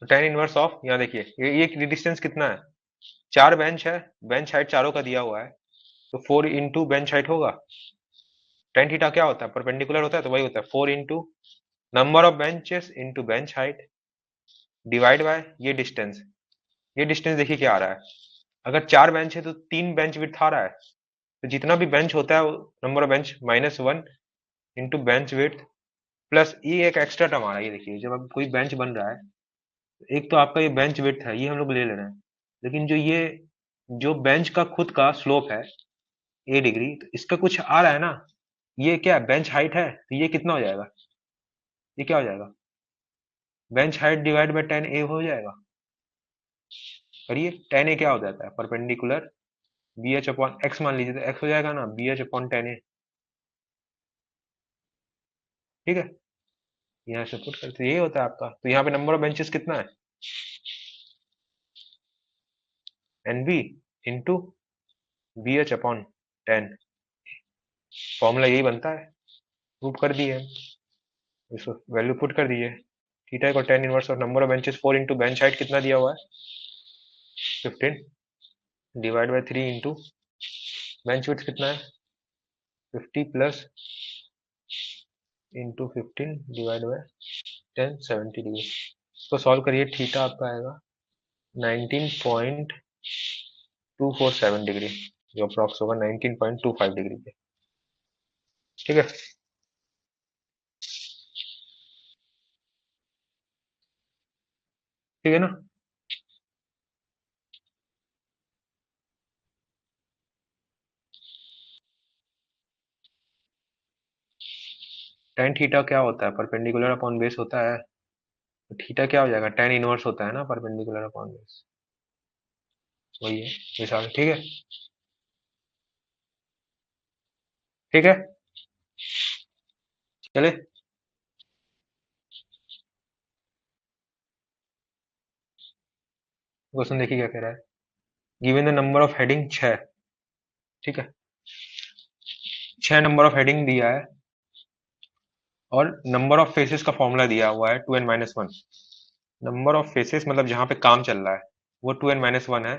तो टेन इनवर्स ऑफ, यहाँ देखिए ये डिस्टेंस कितना है, 4 बेंच है, बेंच हाइट चारों का दिया हुआ है, तो 4 इंटू बेंच हाइट होगा। टेन थीटा क्या होता है, परपेंडिकुलर होता है, तो वही होता है 4 into number of benches into bench height divide by ये डिस्टेंस। ये डिस्टेंस देखिए क्या आ रहा है, अगर 4 बेंच है तो 3 बेंच विड्थ आ रहा है, तो जितना भी बेंच होता है number of bench -1 into bench width plus ये एक एक्स्ट्रा टर्म आ रहा है। ये देखिए जब अब कोई बेंच बन रहा है, एक तो आपका ये बेंच विड्थ है, ये हम लोग ले ले रहे हैं, लेकिन जो बेंच का खुद का स्लोप है A डिग्री, तो इसका कुछ आ रहा है ना, ये क्या बेंच हाइट है, तो ये कितना हो जाएगा, ये क्या हो जाएगा, bench height divide by 10A हो जाएगा। करिए 10A क्या हो जाता है, perpendicular B H upon X मान लीजिए, तो एक्स हो जाएगा ना बी एच अपॉन 10A। ठीक है, यहाँ से पुट करते यही होता है आपका, तो यहाँ पे नंबर ऑफ बेंचेस कितना है, N B into B H upon 10। Formula यही बनता है, प्रूव कर दिए हम, इसको वैल्यू पुट कर दिए, थीटा को टेन इनवर्स और number of benches 4 into bench height कितना दिया हुआ है 15 divide by 3 into bench width कितना है 50 plus into 15 divide by 10 70 degree. इसको सॉल्व करिए, थीटा आपका आएगा 19.247 डिग्री, जो अप्रॉक्स होगा 19.25 डिग्री पे। ठीक है, ठीक है ना। टेन थीटा क्या होता है, परपेंडिकुलर अपॉन बेस होता है, तो थीटा क्या हो जाएगा, टेन इनवर्स होता है ना परपेंडिकुलर अपॉन बेस, वही है मिसाल। ठीक है, ठीक है, चले। क्वेश्चन देखिए क्या कह रहा है, given the number of heading 6, ठीक है, 6 नंबर ऑफ हेडिंग दिया है और नंबर ऑफ फेसेस का फॉर्मूला दिया हुआ है 2n-1। नंबर ऑफ फेसेस मतलब जहां पे काम चल रहा है वो 2n-1 है,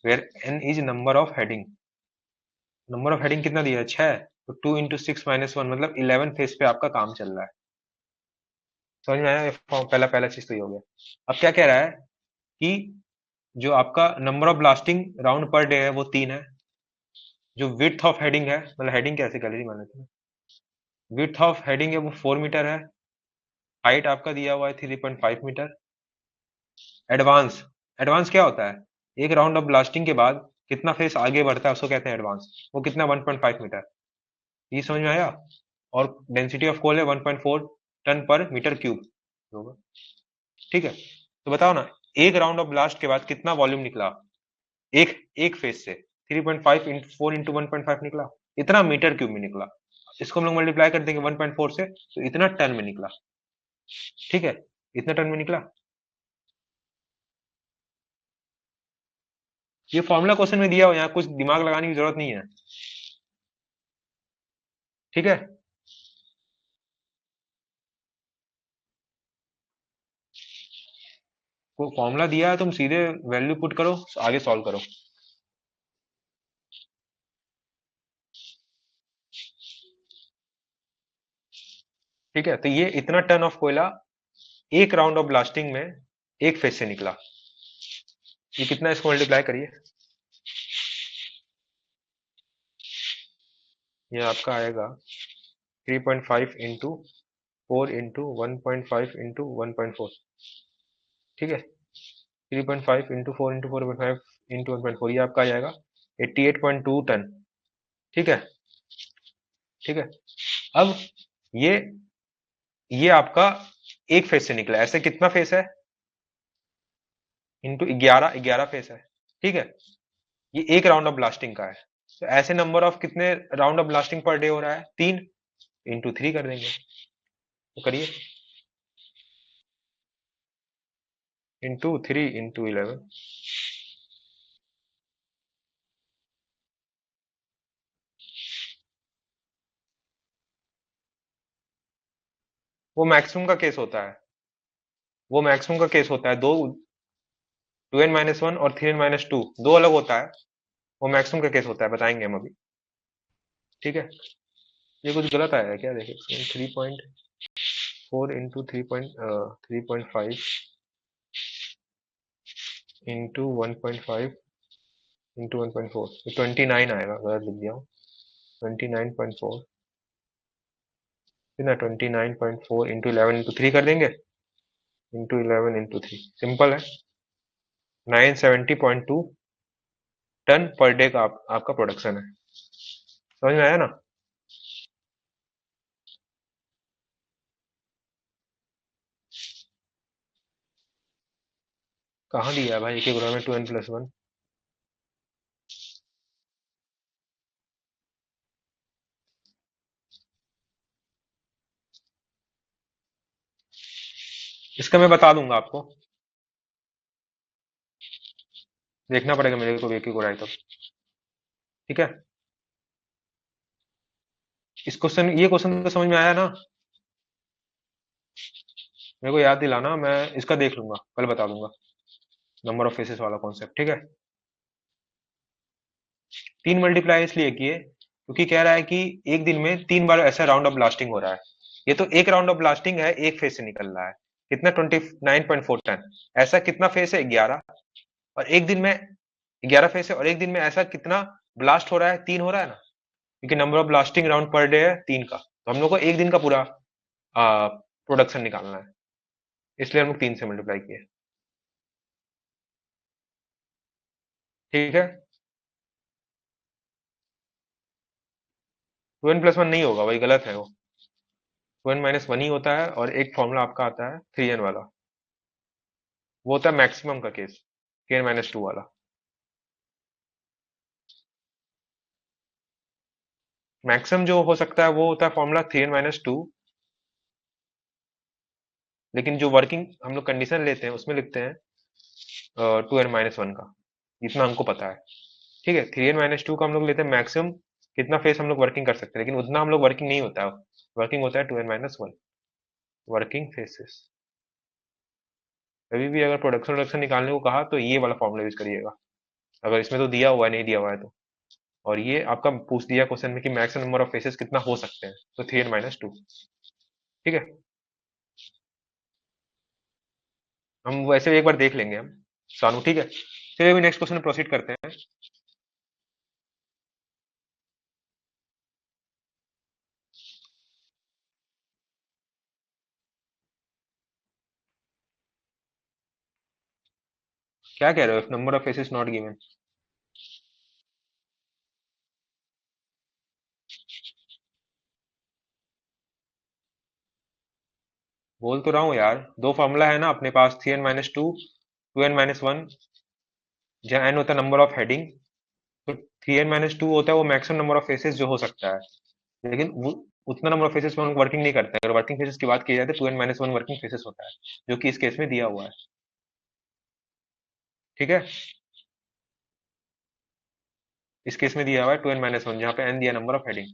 where n is number of heading. Number of heading कितना दिया है 6, तो 2 इंटू 6 - 1 मतलब 11 फेस पे आपका काम चल रहा है। समझ में आया, ये पहला पहला चीज तो ये हो गया। अब क्या कह रहा है कि जो आपका number of blasting round per day है वो 3 है, जो विड्थ ऑफ हेडिंग है, मतलब हेडिंग कैसे गैलरी मान लेते हैं, विड्थ ऑफ हेडिंग है वो 4 मीटर है, हाइट आपका दिया हुआ है 3.5 मीटर। एडवांस, एडवांस क्या होता है, एक राउंड ऑफ ब्लास्टिंग के बाद कितना फेस आगे बढ़ता है उसको कहते हैं एडवांस, वो कितना 1.5 मीटर। ये समझ में आया, और डेंसिटी ऑफ कोल है 1.4 टन पर मीटर क्यूब होगा। ठीक है, तो बताओ ना, एक राउंड ऑफ ब्लास्ट के बाद कितना वॉल्यूम निकला, एक एक फेज से 3.5 इंटू 4 इंटू 1.5 निकला, इतना मीटर क्यूब में निकला। इसको हम लोग मल्टीप्लाई कर देंगे 1.4 से, तो इतना टन में निकला। ठीक है, इतना टन में निकला। ये फॉर्मूला क्वेश्चन में दिया हुआ है, यहाँ कुछ दिमाग लगाने की जरूरत नहीं है। ठीक है, को फॉर्मूला दिया है, तुम सीधे वैल्यू पुट करो, आगे सॉल्व करो। ठीक है, तो ये इतना टन ऑफ कोयला एक राउंड ऑफ ब्लास्टिंग में एक फेज से निकला। ये कितना, इसको मल्टीप्लाई करिए, ये आपका आएगा 3.5 इंटू 4 इंटू 1.5 इंटू 1.4। ठीक है, 3.5 इंटू 4 इंटू 4.5 इंटू 1.4, ये आपका आ जाएगा 88.2 टन। ठीक है, ठीक है। अब ये ये आपका एक फेज से निकला, ऐसे कितना फेस है, इंटू 11 11 फेस है। ठीक है, ये एक राउंड ऑफ ब्लास्टिंग का है, तो ऐसे नंबर ऑफ कितने round of blasting per day हो रहा है, 3 इंटू 3 कर देंगे, तो करिए, इंटू 3 इंटू 11। वो मैक्सिमम का केस होता है, वो मैक्सिमम का केस होता है। दो, 2n-1 और 3n-2 दो अलग होता है, वो मैक्सिमम का केस होता है, बताएंगे हम अभी। ठीक है। ये कुछ गलत आया है क्या, देखिए 3.4 इंटू 3.5 इंटू 1.5 इंटू 1.4, 29 आएगा, गलत लिख दिया हूँ। 29.4, ना 29.4 इंटू 11 इंटू 3 कर देंगे, इंटू 11 इंटू 3, सिंपल है। 970.2 टन पर डे का आपका प्रोडक्शन है। समझ में आया ना? कहाँ दिया है भाई, एक एक में 2n+1? इसका मैं बता दूंगा आपको, देखना पड़ेगा मेरे को एक एक तब। ठीक है। इस क्वेश्चन, ये क्वेश्चन तो समझ में आया ना? मेरे को याद दिलाना, मैं इसका देख लूंगा, कल बता दूंगा। नंबर ऑफ फेसेस वाला कॉन्सेप्ट, ठीक है। 3 मल्टीप्लाई इसलिए किए क्योंकि कह रहा है कि एक दिन में 3 बार ऐसा राउंड ऑफ ब्लास्टिंग हो रहा है। ये तो एक राउंड ऑफ ब्लास्टिंग है, एक फेस से निकल रहा है। कितना? 29.4 टन। ऐसा कितना फेस है? 11। और एक दिन में 11 फेस है, और एक दिन में ऐसा कितना ब्लास्ट हो रहा है? 3 हो रहा है ना, क्योंकि number of blasting round per day है 3 का, तो हम लोग को एक दिन का पूरा प्रोडक्शन निकालना है, इसलिए हम लोग 3 से मल्टीप्लाई किए। ठीक है। 2n+1 नहीं होगा, वही गलत है वो। 2n-1 ही होता है, और एक फॉर्मूला आपका आता है 3n वाला, वो होता है मैक्सिमम का केस, 3n-2 वाला। मैक्सिमम जो हो सकता है वो होता है फॉर्मूला 3n-2, लेकिन जो वर्किंग हम लोग कंडीशन लेते हैं उसमें लिखते हैं 2n-1 का, इतना हमको पता है। ठीक है। 3n-2 का हम लोग लेते हैं मैक्सिमम, कितना फेस हम लोग वर्किंग कर सकते हैं, लेकिन उतना हम लोग वर्किंग नहीं होता है। वर्किंग होता है 2n-1, वर्किंग फेसेस। कभी भी अगर प्रोडक्शन प्रोडक्शन निकालने को कहा तो ये वाला फॉर्मूला यूज करिएगा, अगर इसमें तो दिया हुआ है, नहीं दिया हुआ है तो। और ये आपका पूछ दिया क्वेश्चन में कि मैक्सिमम नंबर ऑफ फेसेस कितना हो सकते हैं, तो 3n-2। ठीक है। हम वैसे एक बार देख लेंगे हम, सानू। ठीक है, चलिए अभी नेक्स्ट क्वेश्चन प्रोसीड करते हैं। क्या कह रहे हो, number of faces not given? बोल तो रहा हूँ यार, दो फॉर्मूला है ना अपने पास, 3n-2, 2n-1, जहाँ n होता है नंबर ऑफ हेडिंग, तो 3n-2 होता है वो मैक्सिमम नंबर ऑफ फेसेस जो हो सकता है, लेकिन वो उतना नंबर ऑफ फेसेस में हम वर्किंग नहीं करते हैं। अगर वर्किंग फेसेस की बात की जाए तो 2n-1 वर्किंग फेसेस होता है, जो कि इस केस में दिया हुआ है। ठीक है। इस केस में दिया हुआ है 2n-1, जहाँ पे n दिया नंबर ऑफ हेडिंग।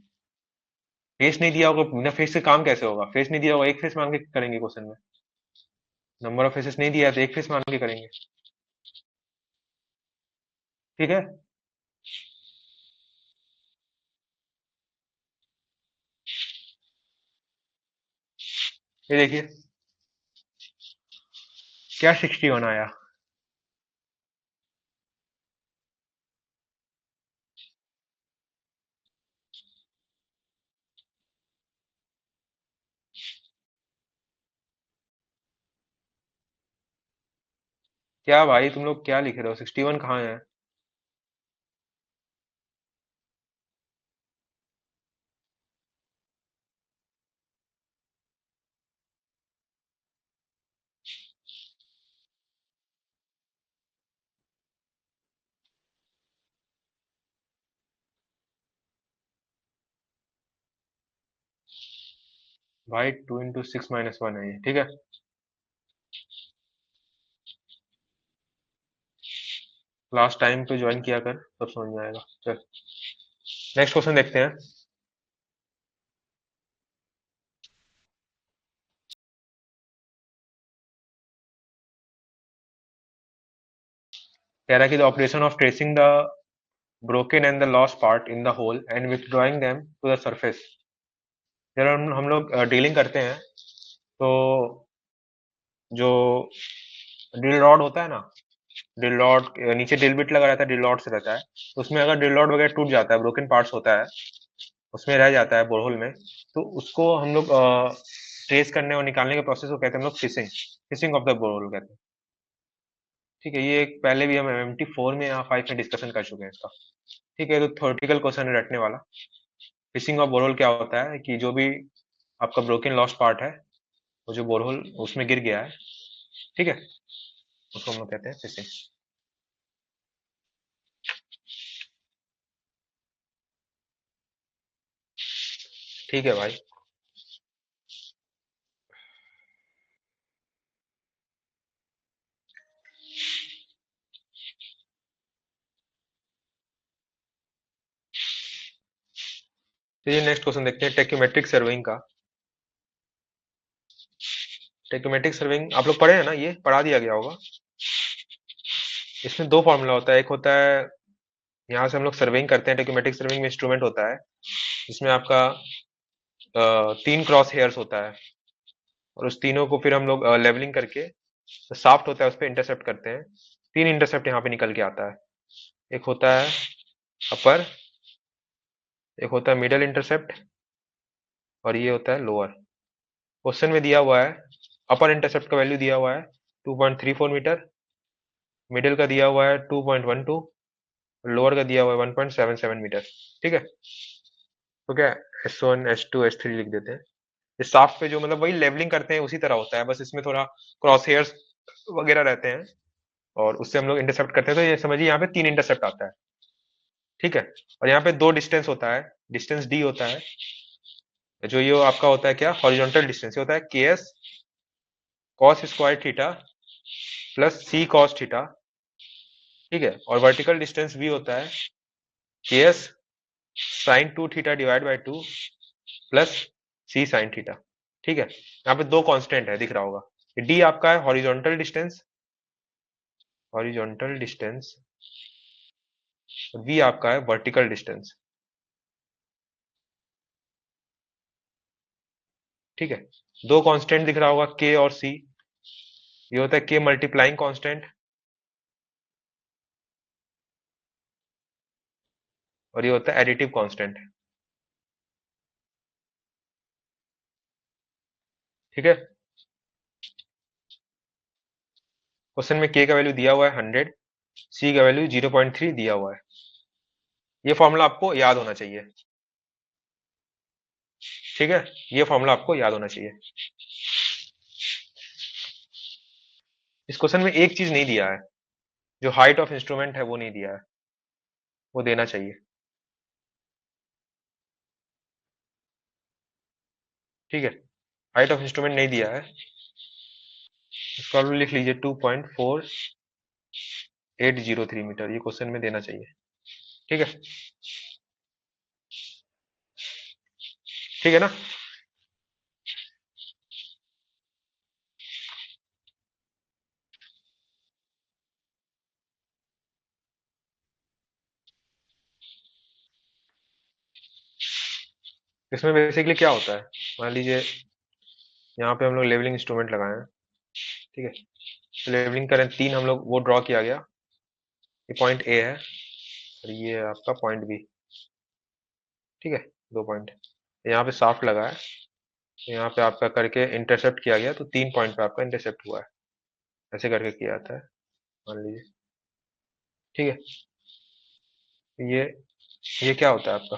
फेस नहीं दिया होगा, बिना फेस से काम कैसे होगा? फेस नहीं दिया होगा, एक फेस मान के करेंगे क्वेश्चन में। नंबर ऑफ फेसेस नहीं दिया है तो एक फेस मान के करेंगे। ठीक है। ये देखिए, क्या 61 आया? क्या भाई तुम लोग क्या लिख रहे हो, 61 कहाँ है? भाई 2 into 6 - 1 है ये, ठीक है। लास्ट टाइम पे ज्वाइन किया कर, तब समझ में आएगा। चल, नेक्स्ट क्वेश्चन देखते हैं। कह रहा है कि the operation of tracing the broken and the lost part in the hole and withdrawing them to the surface. जब हम लोग डीलिंग करते हैं तो जो ड्रिल रॉड होता है ना, ड्रिल रॉड नीचे ड्रिल बिट लगा रहता है, ड्रिल रॉड से रहता है, तो उसमें अगर ड्रिल रॉड वगैरह टूट जाता है, ब्रोकन पार्ट्स होता है, उसमें रह जाता है बोरहोल में, तो उसको हम लोग ट्रेस करने और निकालने के प्रोसेस को कहते हैं हम लोग fishing, fishing of the borehole कहते हैं। ठीक है, ये पहले भी हम MMT 4 में या 5 में डिस्कशन कर चुके हैं इसका। ठीक है, तो थ्योरेटिकल क्वेश्चन है रटने वाला। फिशिंग ऑफ बोरहोल क्या होता है कि जो भी आपका ब्रोकन लॉस्ट पार्ट है, वो जो बोरहोल उसमें गिर गया है, ठीक है, उसको हम लोग कहते हैं फिशिंग। ठीक है भाई। चलिए नेक्स्ट क्वेश्चन देखते हैं, टेक्योमेट्रिक सर्वेइंग का। टेक्योमेट्रिक सर्वेइंग आप लोग पढ़े हैं ना, ये पढ़ा दिया गया होगा। इसमें दो फॉर्मूला होता है, एक होता है यहाँ से हम लोग सर्वेइंग करते हैं, टेक्योमेट्रिक सर्वेइंग में इंस्ट्रूमेंट होता है जिसमें आपका 3 क्रॉस हेयर्स होता है, और उस तीनों को फिर हम लोग लेवलिंग करके साफ्ट होता है उस पर इंटरसेप्ट करते हैं। 3 इंटरसेप्ट यहाँ पे निकल के आता है, एक होता है अपर, एक होता है मिडल इंटरसेप्ट, और ये होता है लोअर। क्वेश्चन में दिया हुआ है अपर इंटरसेप्ट का वैल्यू दिया हुआ है 2.34 मीटर, मिडिल का दिया हुआ है 2.12, लोअर का दिया हुआ है 1.77 मीटर। ठीक है, तो क्या S1 S2 S3 लिख देते हैं। इस शाफ्ट पे जो मतलब वही लेवलिंग करते हैं उसी तरह होता है, बस इसमें थोड़ा क्रॉस हेयर्स वगैरह रहते हैं, और उससे हम लोग इंटरसेप्ट करते हैं। तो ये समझिए यहाँ पे 3 इंटरसेप्ट आता है। ठीक है, और यहाँ पे दो डिस्टेंस होता है, डिस्टेंस डी होता है, जो ये आपका होता है क्या, हॉरिजॉन्टल डिस्टेंस होता है KS cos square theta plus C cos theta. ठीक है, और वर्टिकल डिस्टेंस V होता है KS sine 2 theta divide by 2 plus C sine theta. ठीक है, यहाँ पे दो कांस्टेंट है, दिख रहा होगा। डी आपका है horizontal distance, horizontal distance, V आपका है वर्टिकल डिस्टेंस। ठीक है, दो कांस्टेंट दिख रहा होगा के और सी, ये होता है के मल्टीप्लाइंग कांस्टेंट, और ये होता है एडिटिव कांस्टेंट। ठीक है, क्वेश्चन में के का वैल्यू दिया हुआ है 100, सी का वैल्यू 0.3 दिया हुआ है। ये फॉर्मूला आपको याद होना चाहिए। ठीक है, ये फॉर्मूला आपको याद होना चाहिए। इस क्वेश्चन में एक चीज नहीं दिया है, जो हाइट ऑफ इंस्ट्रूमेंट है वो नहीं दिया है, वो देना चाहिए। ठीक है, हाइट ऑफ इंस्ट्रूमेंट नहीं दिया है, इसको आप लिख लीजिए 2.4803 मीटर, ये क्वेश्चन में देना चाहिए। ठीक है, ठीक है ना। इसमें बेसिकली क्या होता है, मान लीजिए यहाँ पे हम लोग लेवलिंग इंस्ट्रूमेंट लगाए हैं। ठीक है, तो लेवलिंग करें, तीन हम लोग वो ड्रॉ किया गया, ये पॉइंट ए है और ये है आपका पॉइंट बी। ठीक है, दो पॉइंट यहाँ पे साफ्ट लगा है, तो यहाँ पे आपका करके इंटरसेप्ट किया गया, तो 3 पॉइंट पे आपका इंटरसेप्ट हुआ है, ऐसे करके किया जाता है, मान लीजिए। ठीक है, ये क्या होता है आपका,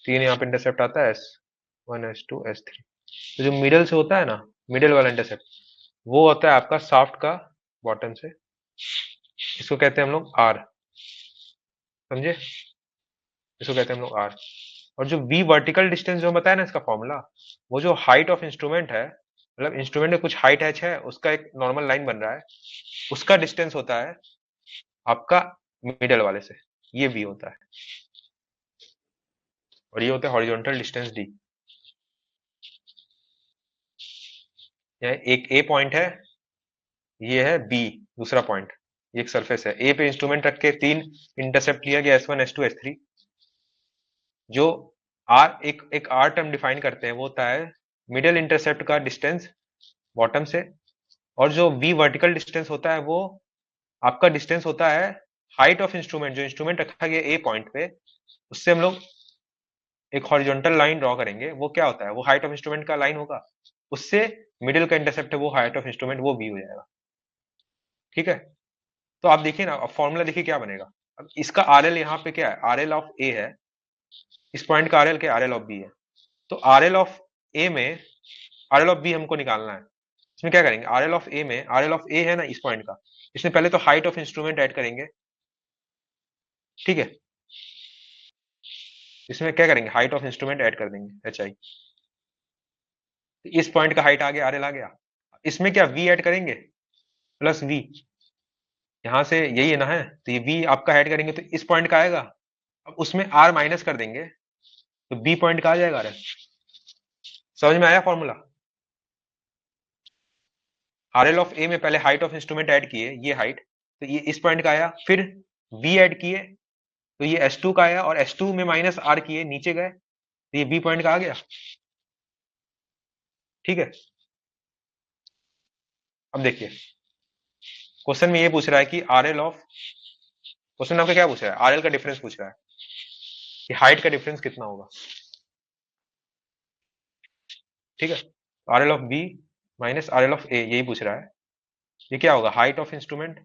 तीन यहाँ पे इंटरसेप्ट आता है S1 S2 S3। तो जो मिडल से होता है ना, मिडल वाला इंटरसेप्ट, वो होता है आपका साफ्ट का बॉटम से, इसको कहते हैं हम लोग आर, समझे, इसको कहते हैं हम लोग आर। और जो वी वर्टिकल डिस्टेंस जो बताया ना इसका फॉर्मूला, वो जो हाइट ऑफ इंस्ट्रूमेंट है, मतलब इंस्ट्रूमेंट में कुछ हाइट एच है, उसका एक नॉर्मल लाइन बन रहा है, उसका डिस्टेंस होता है आपका मिडल वाले से, ये वी होता है, और ये होता है हॉरिजॉन्टल डिस्टेंस डी। एक ए पॉइंट है, ये है बी दूसरा पॉइंट, ये एक सरफेस है, ए पे इंस्ट्रूमेंट रख के तीन इंटरसेप्ट लिया गया, S1 S2 S3। जो आर एक आर टर्म डिफाइन करते हैं, वो होता है मिडिल इंटरसेप्ट का डिस्टेंस बॉटम से, और जो वी वर्टिकल डिस्टेंस होता है वो आपका डिस्टेंस होता है हाइट ऑफ इंस्ट्रूमेंट, जो इंस्ट्रूमेंट रखा गया ए पॉइंट पे, उससे हम लोग एक हॉरिजॉन्टल लाइन ड्रॉ करेंगे, वो क्या होता है, वो हाइट ऑफ इंस्ट्रूमेंट का लाइन होगा, उससे मिडिल का इंटरसेप्ट है वो हाइट ऑफ इंस्ट्रूमेंट, वो बी हो जाएगा। ठीक है, तो आप देखिए ना, अब फॉर्मूला देखिए क्या बनेगा। अब इसका आर एल यहाँ पे क्या है, आर एल ऑफ ए है, इस पॉइंट का आर एल क्या, आर एल ऑफ बी है। तो आर एल ऑफ ए में आर एल ऑफ बी हमको निकालना है। इसमें क्या करेंगे, आर एल ऑफ ए में, आर एल ऑफ ए है ना इस पॉइंट का, इसमें पहले तो हाइट ऑफ इंस्ट्रूमेंट ऐड करेंगे। ठीक है, इसमें क्या करेंगे, हाइट ऑफ इंस्ट्रूमेंट ऐड कर देंगे, एच आई। इस पॉइंट का हाइट आ गया, आर एल आ गया। इसमें क्या वी ऐड करेंगे, प्लस वी, यहाँ से यही है ना, है तो ये वी आपका ऐड करेंगे तो इस पॉइंट का आएगा। अब उसमें आर माइनस कर देंगे तो बी पॉइंट का आ जाएगा आर। समझ में आया फॉर्मूला। आर एल ऑफ ए में पहले हाइट ऑफ इंस्ट्रूमेंट ऐड किए, ये हाइट, तो ये इस पॉइंट का आया, फिर वी ऐड किए तो ये S2 का आया, और S2 में माइनस आर किए, नीचे गए तो ये बी पॉइंट का आ गया। ठीक है, अब देखिए क्वेश्चन में ये पूछ रहा है कि आर एल ऑफ, क्वेश्चन आपका क्या पूछ रहा है, आर एल का डिफरेंस पूछ रहा है कि हाइट का डिफरेंस कितना होगा। ठीक है, R L of B minus R L of A, यही पूछ रहा है। ये क्या होगा, height of instrument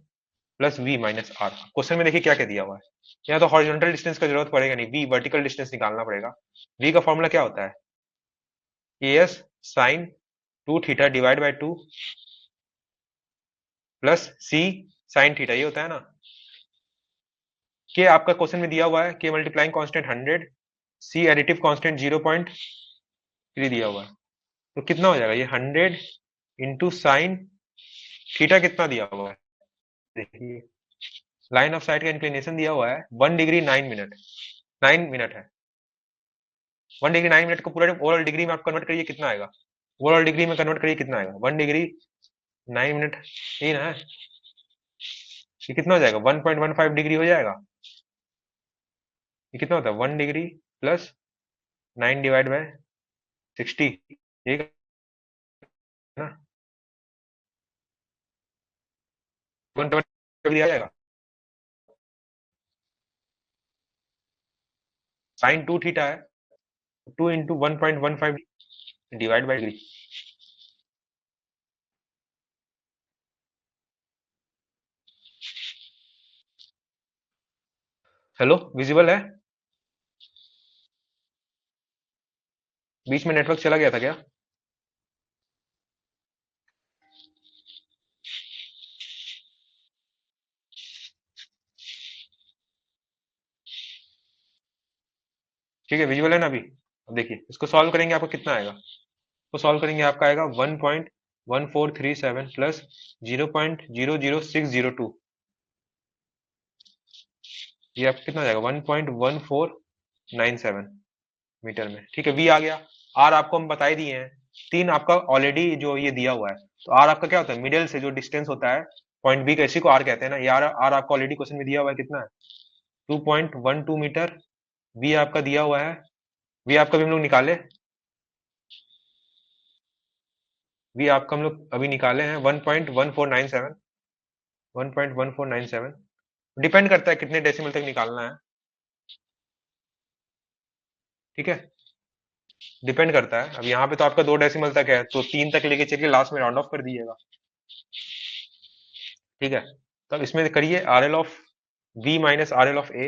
plus V minus R. Question में देखिए क्या क्या दिया हुआ है, यहाँ तो हॉरिजॉन्टल डिस्टेंस का जरूरत पड़ेगा नहीं, वी वर्टिकल डिस्टेंस निकालना पड़ेगा। वी का फॉर्मूला क्या होता है, A S sine 2 theta divide by 2 plus C sine theta, ये होता है ना। के आपका क्वेश्चन में दिया हुआ है, के मल्टीप्लाइंग कांस्टेंट 100, सी एडिटिव कांस्टेंट 0.3 दिया हुआ है, तो कितना हो जाएगा ये 100 इंटू साइन थीटा, कितना दिया हुआ है देखिए, लाइन ऑफ साइट का इंक्लिनेशन दिया हुआ है 1 डिग्री 9 मिनट, 9 मिनट है। 1 डिग्री 9 मिनट को पूरा ओवरऑल डिग्री में आप कन्वर्ट करिए, कितना आएगा, ओवरऑल डिग्री में कन्वर्ट करिए कितना आएगा, 1 डिग्री 9 मिनट, यही ना है। ये कितना हो जाएगा, 1.15 डिग्री हो जाएगा। ये कितना होता है, 1 डिग्री प्लस 9 डिवाइड बाय 60, ठीक है ना, 120 आ जाएगा। साइन 2 थीटा है, 2 into 1.15 divide by degree. Hello, visible है, बीच में नेटवर्क चला गया था क्या। ठीक है, विजुअल है ना अभी। अब देखिए इसको सॉल्व करेंगे, आपको कितना आएगा, तो सॉल्व करेंगे आपका आएगा 1.1437 प्लस 0.00602, ये आपका कितना आ जाएगा 1.1497 मीटर में। ठीक है, वी आ गया। आर आपको हम बता ही दिए हैं, तीन आपका ऑलरेडी जो ये दिया हुआ है, तो आर आपका क्या होता है, मिडिल से जो डिस्टेंस होता है पॉइंट बी का, इसी को आर कहते हैं ना। ये आर आपको ऑलरेडी क्वेश्चन में दिया हुआ है, कितना है 2.12 मीटर। वी आपका दिया हुआ है, वी आपका भी हम लोग निकाले, वी आपका हम लोग अभी निकाले हैं 1.1497, 1.1497। डिपेंड करता है कितने डेसिमल तक निकालना है। ठीक है, डिपेंड करता है। अब यहाँ पे तो आपका 2 डेसिमल तक है, तो 3 तक लेके चलिए, लास्ट में राउंड ऑफ कर दीजिएगा। ठीक है, तो अब इसमें करिए R L of B minus R L of A.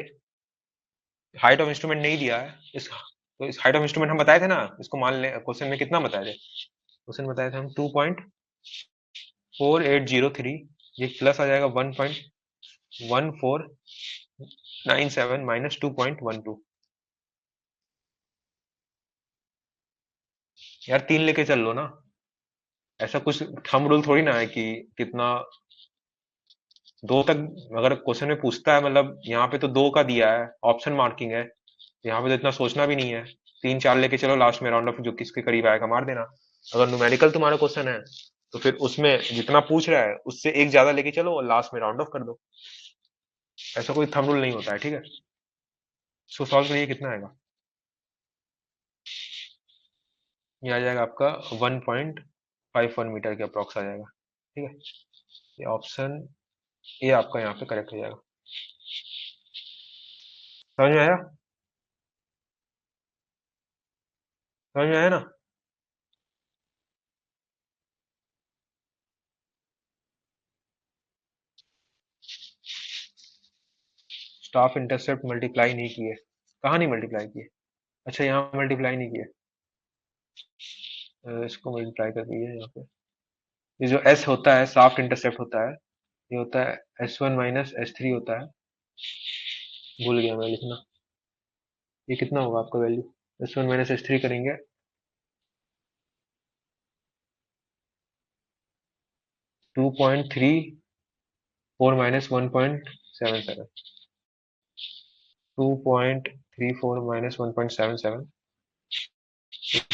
Height of instrument नहीं दिया है इस, तो इस हाइट ऑफ इंस्ट्रूमेंट हम बताए थे ना, इसको मान ले, क्वेश्चन में कितना बताए थे, क्वेश्चन बताए थे हम 2.4803, ये प्लस आ जाएगा 1.1497 माइनस 2.12। यार 3 लेके चल लो ना, ऐसा कुछ थंब रूल थोड़ी ना है कि कितना, 2 तक अगर क्वेश्चन में पूछता है, मतलब यहाँ पे तो 2 का दिया है, ऑप्शन मार्किंग है, यहाँ पे तो इतना सोचना भी नहीं है। 3 4 लेके चलो, लास्ट में राउंड ऑफ जो किसके करीब आएगा मार देना, अगर न्यूमेरिकल तुम्हारा क्वेश्चन है तो फिर उसमें जितना पूछ रहा है उससे एक ज्यादा लेके चलो और लास्ट में राउंड ऑफ कर दो। ऐसा कोई थंब रूल नहीं होता है, ठीक है। इसको सॉल्व करिए, कितना आएगा? ये आ जाएगा आपका 1.51 मीटर के अप्रॉक्स आ जाएगा, ठीक है। ये ऑप्शन ए आपका यहाँ पे करेक्ट हो जाएगा। समझ में आया? समझ में आया ना? स्टाफ इंटरसेप्ट मल्टीप्लाई नहीं किए? कहाँ नहीं मल्टीप्लाई किए? अच्छा, यहाँ मल्टीप्लाई नहीं किए। इसको मल्टीप्लाई कर दिए यहाँ पे। ये जो एस होता है, साफ्ट इंटरसेप्ट होता है, ये होता है S1 - S3 होता है। भूल गया मैं लिखना। ये कितना होगा आपका वैल्यू? S1 - S3 करेंगे 2.34 - 1.77। 2.34 - 1.77,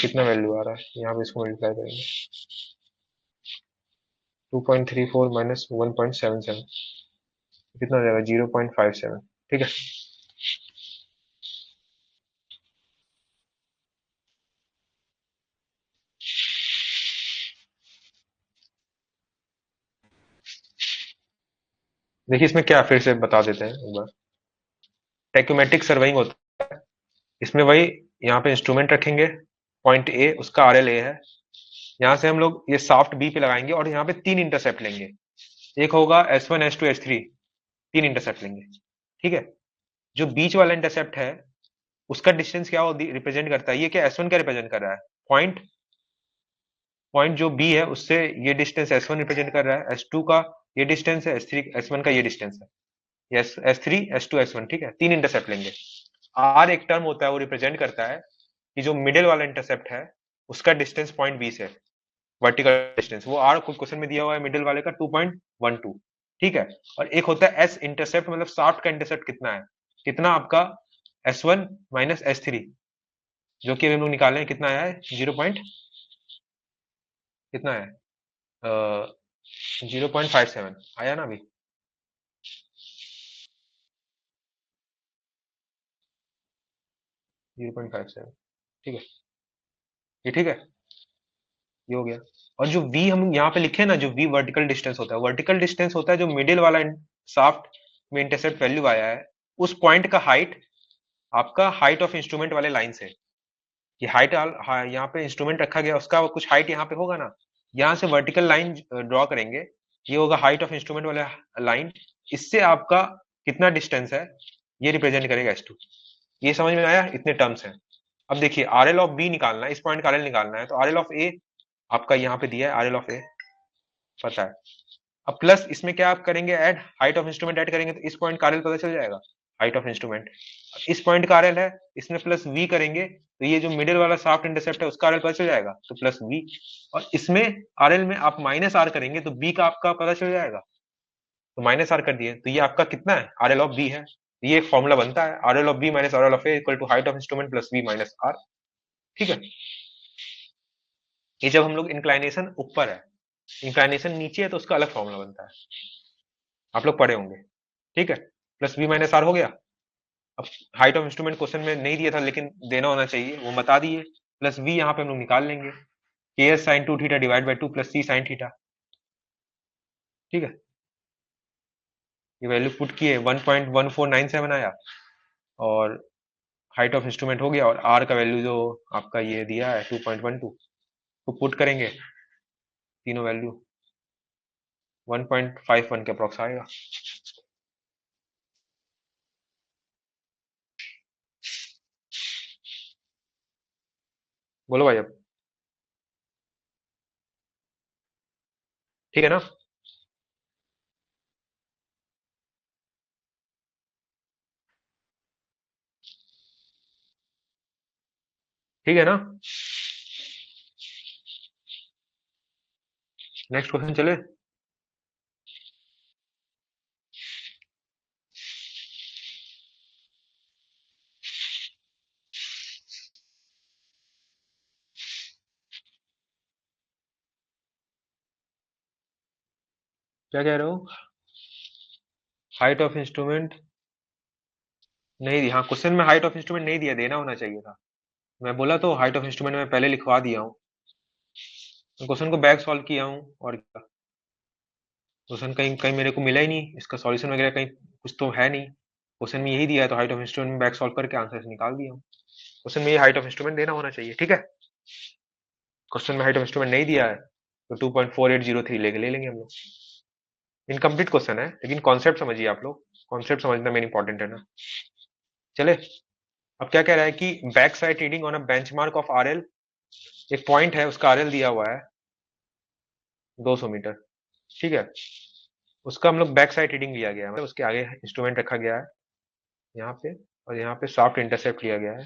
कितना वैल्यू आ रहा है यहाँ पे? इसको मल्टीप्लाई करेंगे 2.34 - 1.77, कितना हो जाएगा? 0.57, ठीक है। देखिए इसमें क्या, फिर से बता देते हैं एक बार। टेक्योमेट्रिक सर्वेइंग होता है, इसमें वही, यहाँ पे इंस्ट्रूमेंट रखेंगे, पॉइंट ए उसका RLA है। यहाँ से हम लोग ये साफ्ट बी पे लगाएंगे और यहाँ पे 3 इंटरसेप्ट लेंगे। एक होगा S1 S2 S3, 3 इंटरसेप्ट लेंगे, ठीक है। जो बीच वाला इंटरसेप्ट है उसका डिस्टेंस क्या रिप्रेजेंट करता है? ये क्या S1 क्या रिप्रेजेंट कर रहा है? पॉइंट पॉइंट जो बी है उससे ये डिस्टेंस S1 रिप्रेजेंट कर रहा है, S2 का ये डिस्टेंस है, S3 S1 का ये डिस्टेंस है, यस S3 S2 S1, ठीक है। 3 इंटरसेप्ट लेंगे। आर एक टर्म होता है, वो रिप्रेजेंट करता है कि जो मिडिल वाला इंटरसेप्ट है उसका डिस्टेंस पॉइंट बी से, वर्टिकल डिस्टेंस, वो आर क्वेश्चन में दिया हुआ है मिडिल वाले का 2.12, ठीक है। और एक होता है एस इंटरसेप्ट, मतलब शाफ्ट का इंटरसेप्ट कितना है, कितना आपका S1 - S3, जो कि हम लोग निकाले हैं, कितना आया है? 0 पॉइंट कितना है? 0.57 आया ना अभी? 0.57, ठीक है। ये ठीक है, ये हो गया। और जो v हम यहाँ पे लिखे ना, जो v वर्टिकल डिस्टेंस होता है, वर्टिकल डिस्टेंस होता है जो मिडिल वाला शाफ्ट में इंटरसेप्ट वैल्यू आया है उस पॉइंट का हाइट, आपका हाइट ऑफ इंस्ट्रूमेंट वाले लाइन से। ये हाइट यहाँ पे इंस्ट्रूमेंट रखा गया, उसका कुछ हाइट यहाँ पे होगा ना, यहाँ से वर्टिकल लाइन ड्रॉ करेंगे, ये होगा हाइट ऑफ इंस्ट्रूमेंट वाला लाइन। इससे आपका कितना डिस्टेंस है ये रिप्रेजेंट करेगा S2। ये समझ में आया? इतने टर्म्स हैं। अब देखिए RL ऑफ बी निकालना है, इस पॉइंट का RL निकालना है, तो RL ऑफ ए आपका यहाँ पे दिया है, RL ऑफ ए पता है। अब प्लस इसमें क्या आप करेंगे, add height of instrument add करेंगे तो इस पॉइंट का RL पता चल जाएगा, हाइट ऑफ इंस्ट्रूमेंट। इस पॉइंट का RL है, इसमें प्लस v करेंगे तो ये जो मिडिल वाला शाफ्ट इंटरसेप्ट है उसका RL पता चल जाएगा, तो प्लस v। और इसमें RL में आप माइनस r करेंगे तो b का आपका पता चल जाएगा, तो माइनस r कर दिए तो ये आपका कितना है? RL ऑफ b है। ये एक फॉर्मूला बनता है, RL of b minus RL of a equal to height of instrument plus v minus r, ठीक है। ये जब हम लोग इंक्लाइनेशन ऊपर है, इंक्लाइनेशन नीचे है तो उसका अलग फॉर्मूला बनता है, आप लोग पढ़े होंगे, ठीक है। प्लस v माइनस r हो गया। अब हाइट ऑफ इंस्ट्रूमेंट क्वेश्चन में नहीं दिया था लेकिन देना होना चाहिए, वो बता दिए। प्लस v यहाँ पे हम लोग निकाल लेंगे, K S sine 2 theta divide by 2 plus C sine theta, ठीक है। ये वैल्यू पुट किए 1.1497 आया, और हाइट ऑफ इंस्ट्रूमेंट हो गया, और आर का वैल्यू जो आपका ये दिया है 2.12, तो पुट करेंगे तीनों वैल्यू, 1.51 के अप्रॉक्स आएगा। बोलो भाई अब, ठीक है ना? ठीक है ना? नेक्स्ट क्वेश्चन चले। क्या कह रहे हो? हाइट ऑफ इंस्ट्रूमेंट नहीं दी, हाँ क्वेश्चन में हाइट ऑफ इंस्ट्रूमेंट नहीं दिया, देना होना चाहिए था। मैं बोला तो हाइट ऑफ इंस्ट्रूमेंट में पहले लिखवा दिया हूँ, क्वेश्चन को बैक सॉल्व किया हूँ, और क्या। क्वेश्चन कहीं कहीं मेरे को मिला ही नहीं, इसका सॉल्यूशन वगैरह कहीं कुछ तो है नहीं, क्वेश्चन में यही दिया है, तो हाइट ऑफ इंस्ट्रूमेंट में बैक सॉल्व करके आंसर निकाल दिया हूँ। क्वेश्चन में ये हाइट ऑफ इंस्ट्रूमेंट देना होना चाहिए, ठीक है। क्वेश्चन में हाइट ऑफ इंस्ट्रूमेंट नहीं दिया है, तो 2.4803 लेके ले लेंगे हम लोग। इनकम्प्लीट क्वेश्चन है, लेकिन कॉन्सेप्ट समझिए आप लोग, कॉन्सेप्ट समझना मेन इंपॉर्टेंट है ना। चले, अब क्या कह रहा है कि back side reading on a benchmark of RL, एक पॉइंट है उसका आरएल दिया हुआ है 200 मीटर, ठीक है। उसका हम लोग बैक साइड रीडिंग लिया गया है, मतलब उसके आगे इंस्ट्रूमेंट रखा गया है यहाँ पे, और यहाँ पे सॉफ्ट इंटरसेप्ट लिया गया है,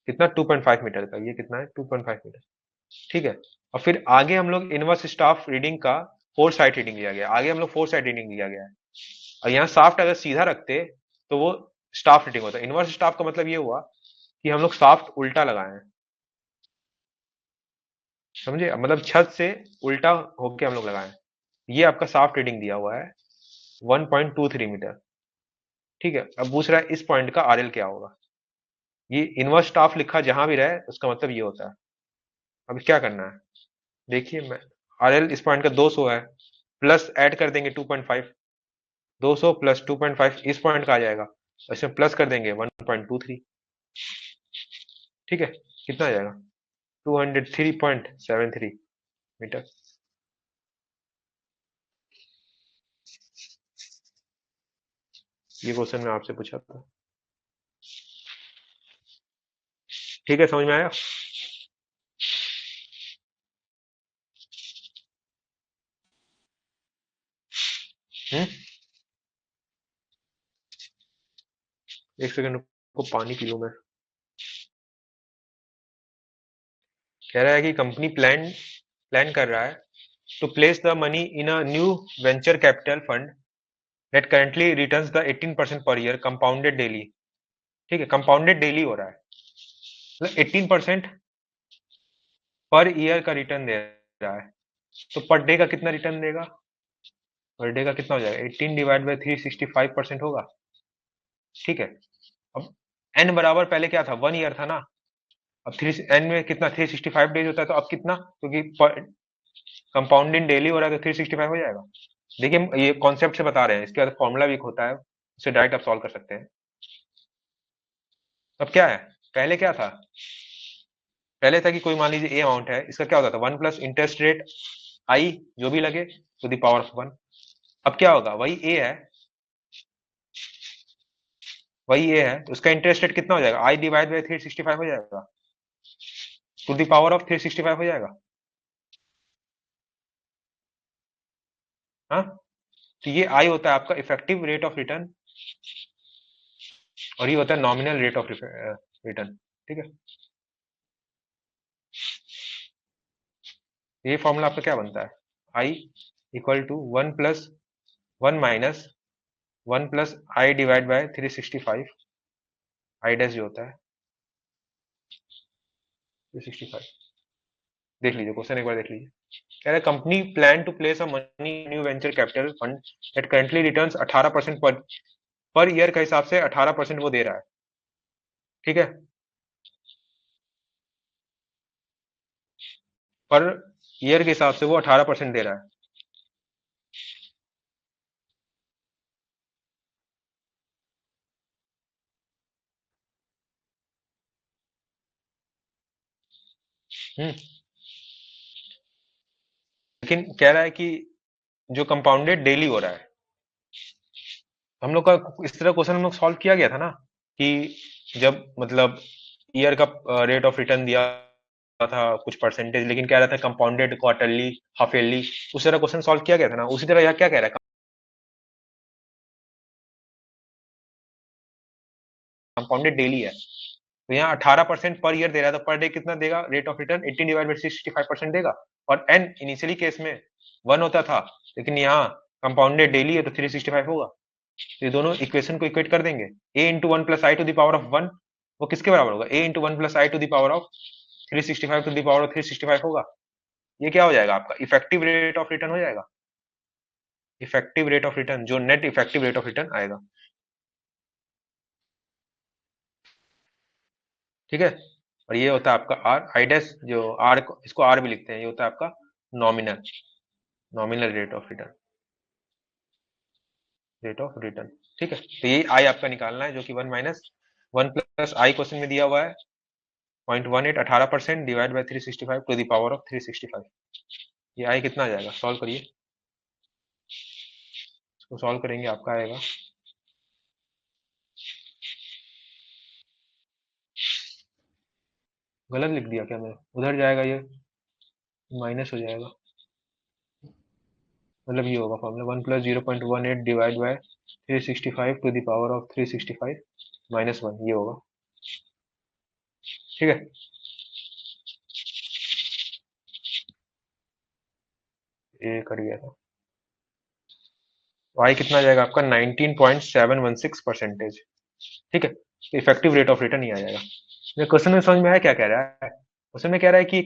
कितना 2.5 मीटर का, ये कितना है 2.5 मीटर, ठीक है। और फिर आगे हम लोग इनवर्स स्टाफ रीडिंग का फोर साइड रीडिंग लिया गया, आगे हम लोग फोर साइड रीडिंग लिया गया है। और यहाँ साफ्ट अगर सीधा रखते तो वो स्टाफ रीडिंग होता है। इनवर्स स्टाफ का मतलब ये हुआ कि हम लोग साफ्ट उल्टा लगाए हैं, समझे, मतलब छत से उल्टा होके हम लोग लगाए हैं। ये आपका साफ्ट रीडिंग दिया हुआ है 1.23 मीटर, ठीक है। अब पूछ रहा है इस पॉइंट का आरएल क्या होगा। ये इनवर्स स्टाफ लिखा जहां भी रहे उसका मतलब ये होता है। अब क्या करना है, देखिए मैं, आरएल इस पॉइंट का 200 है, प्लस ऐड कर देंगे 2.5, 200 प्लस 2.5 इस पॉइंट का आ जाएगा, इसमें प्लस कर देंगे 1.23, ठीक है। कितना आ जाएगा 203.73 मीटर। ये क्वेश्चन मैं आपसे पूछा था, ठीक है, समझ में आया। हम्म, एक सेकंड को पानी पी लूं मैं। कह रहा है कि कंपनी प्लान प्लान कर रहा है to place the money in a new venture capital fund that currently returns the 18% per year compounded daily, ठीक है, कंपाउंडेड डेली हो रहा है, मतलब 18% पर ईयर का रिटर्न दे रहा है। तो पर डे का कितना रिटर्न देगा, पर डे का कितना हो जाएगा, 18 डिवाइड बाई 365% होगा, ठीक है। अब एन बराबर पहले क्या था, 1 ईयर था ना, अब थ्री एन में कितना 365 डेज होता है, तो अब कितना, क्योंकि कंपाउंडिंग डेली हो रहा है तो 365 हो जाएगा। देखिए ये कॉन्सेप्ट से बता रहे हैं, इसके बाद फॉर्मूला भी एक होता है, उसे डायरेक्ट आप सॉल्व कर सकते हैं। अब क्या है, पहले क्या था, पहले था कि कोई मान लीजिए ए अमाउंट है, इसका क्या होता था 1 प्लस इंटरेस्ट रेट आई जो भी लगे टू द पावर ऑफ 1। अब क्या होगा, वही ए है, वही ए है, तो उसका इंटरेस्ट रेट कितना हो जाएगा, आई डिवाइड बाई 365 हो जाएगा, टू द पावर ऑफ 365 हो जाएगा। हाँ, तो ये आई होता है आपका इफेक्टिव रेट ऑफ रिटर्न, और ये होता है नॉमिनल रेट ऑफ रिटर्न, ठीक है। ये फॉर्मूला आपका क्या बनता है, I equal to 1 plus 1 minus 1 plus I divide by 365, I dash जो होता है 365। देख लीजिए क्वेश्चन एक बार देख लीजिए, कह रहा है company plan to place a money new venture capital fund that currently returns 18% per year के हिसाब से 18% वो दे रहा है, ठीक है, पर ईयर के हिसाब से वो 18% दे रहा है। हम्म, लेकिन कह रहा है कि जो कंपाउंडेड डेली हो रहा है, हम लोग का इस तरह क्वेश्चन हम लोग सॉल्व किया गया था ना, कि जब मतलब ईयर का रेट ऑफ रिटर्न दिया था कुछ परसेंटेज, लेकिन कह रहा था कंपाउंडेड क्वार्टरली हाफ ईयरली, उस तरह क्वेश्चन सॉल्व किया गया था ना, उसी तरह यहाँ क्या कह रहा है, कंपाउंडेड डेली है, तो यहाँ 18% पर ईयर दे रहा है, तो पर डे कितना देगा rate of return, 18 divide by 65% देगा। और एन इनिशियली केस में 1 होता था, लेकिन यहाँ कंपाउंडेड डेली है तो 365 होगा, तो ये दोनों इक्वेशन को इक्वेट कर देंगे, a into one plus I to the power of 1 वो किसके बराबर होगा, a into one plus I to the power of 365 to the power of 365 होगा। ये क्या हो जाएगा आपका इफेक्टिव रेट ऑफ रिटर्न हो जाएगा, इफेक्टिव रेट ऑफ रिटर्न, जो net effective rate of return आएगा। ठीक है, और ये होता है आपका आर आई डैश, जो आर, इसको आर भी लिखते हैं, ये होता है आपका nominal, nominal rate of return, rate of return. ठीक है, तो ये आई आपका निकालना है, जो कि 1 - 1 + आई क्वेश्चन में दिया हुआ है 0.18, 18% divide by 365 to the power of 365। ये आई कितना आ जाएगा, सॉल्व करिए, इसको सॉल्व करेंगे आपका आएगा, गलत लिख दिया क्या मैं, उधर जाएगा ये, माइनस हो जाएगा, मतलब ये होगा formula 1 + 0.18 divide by 365 to the power of 365 -1, ये होगा। ठीक है, ये कट गया था। वाई कितना आ जाएगा आपका 19.716%। ठीक है, इफेक्टिव रेट ऑफ रिटर्न ही आ जाएगा। ये क्वेश्चन में समझ में आया क्या कह रहा है, क्वेश्चन में कह रहा है कि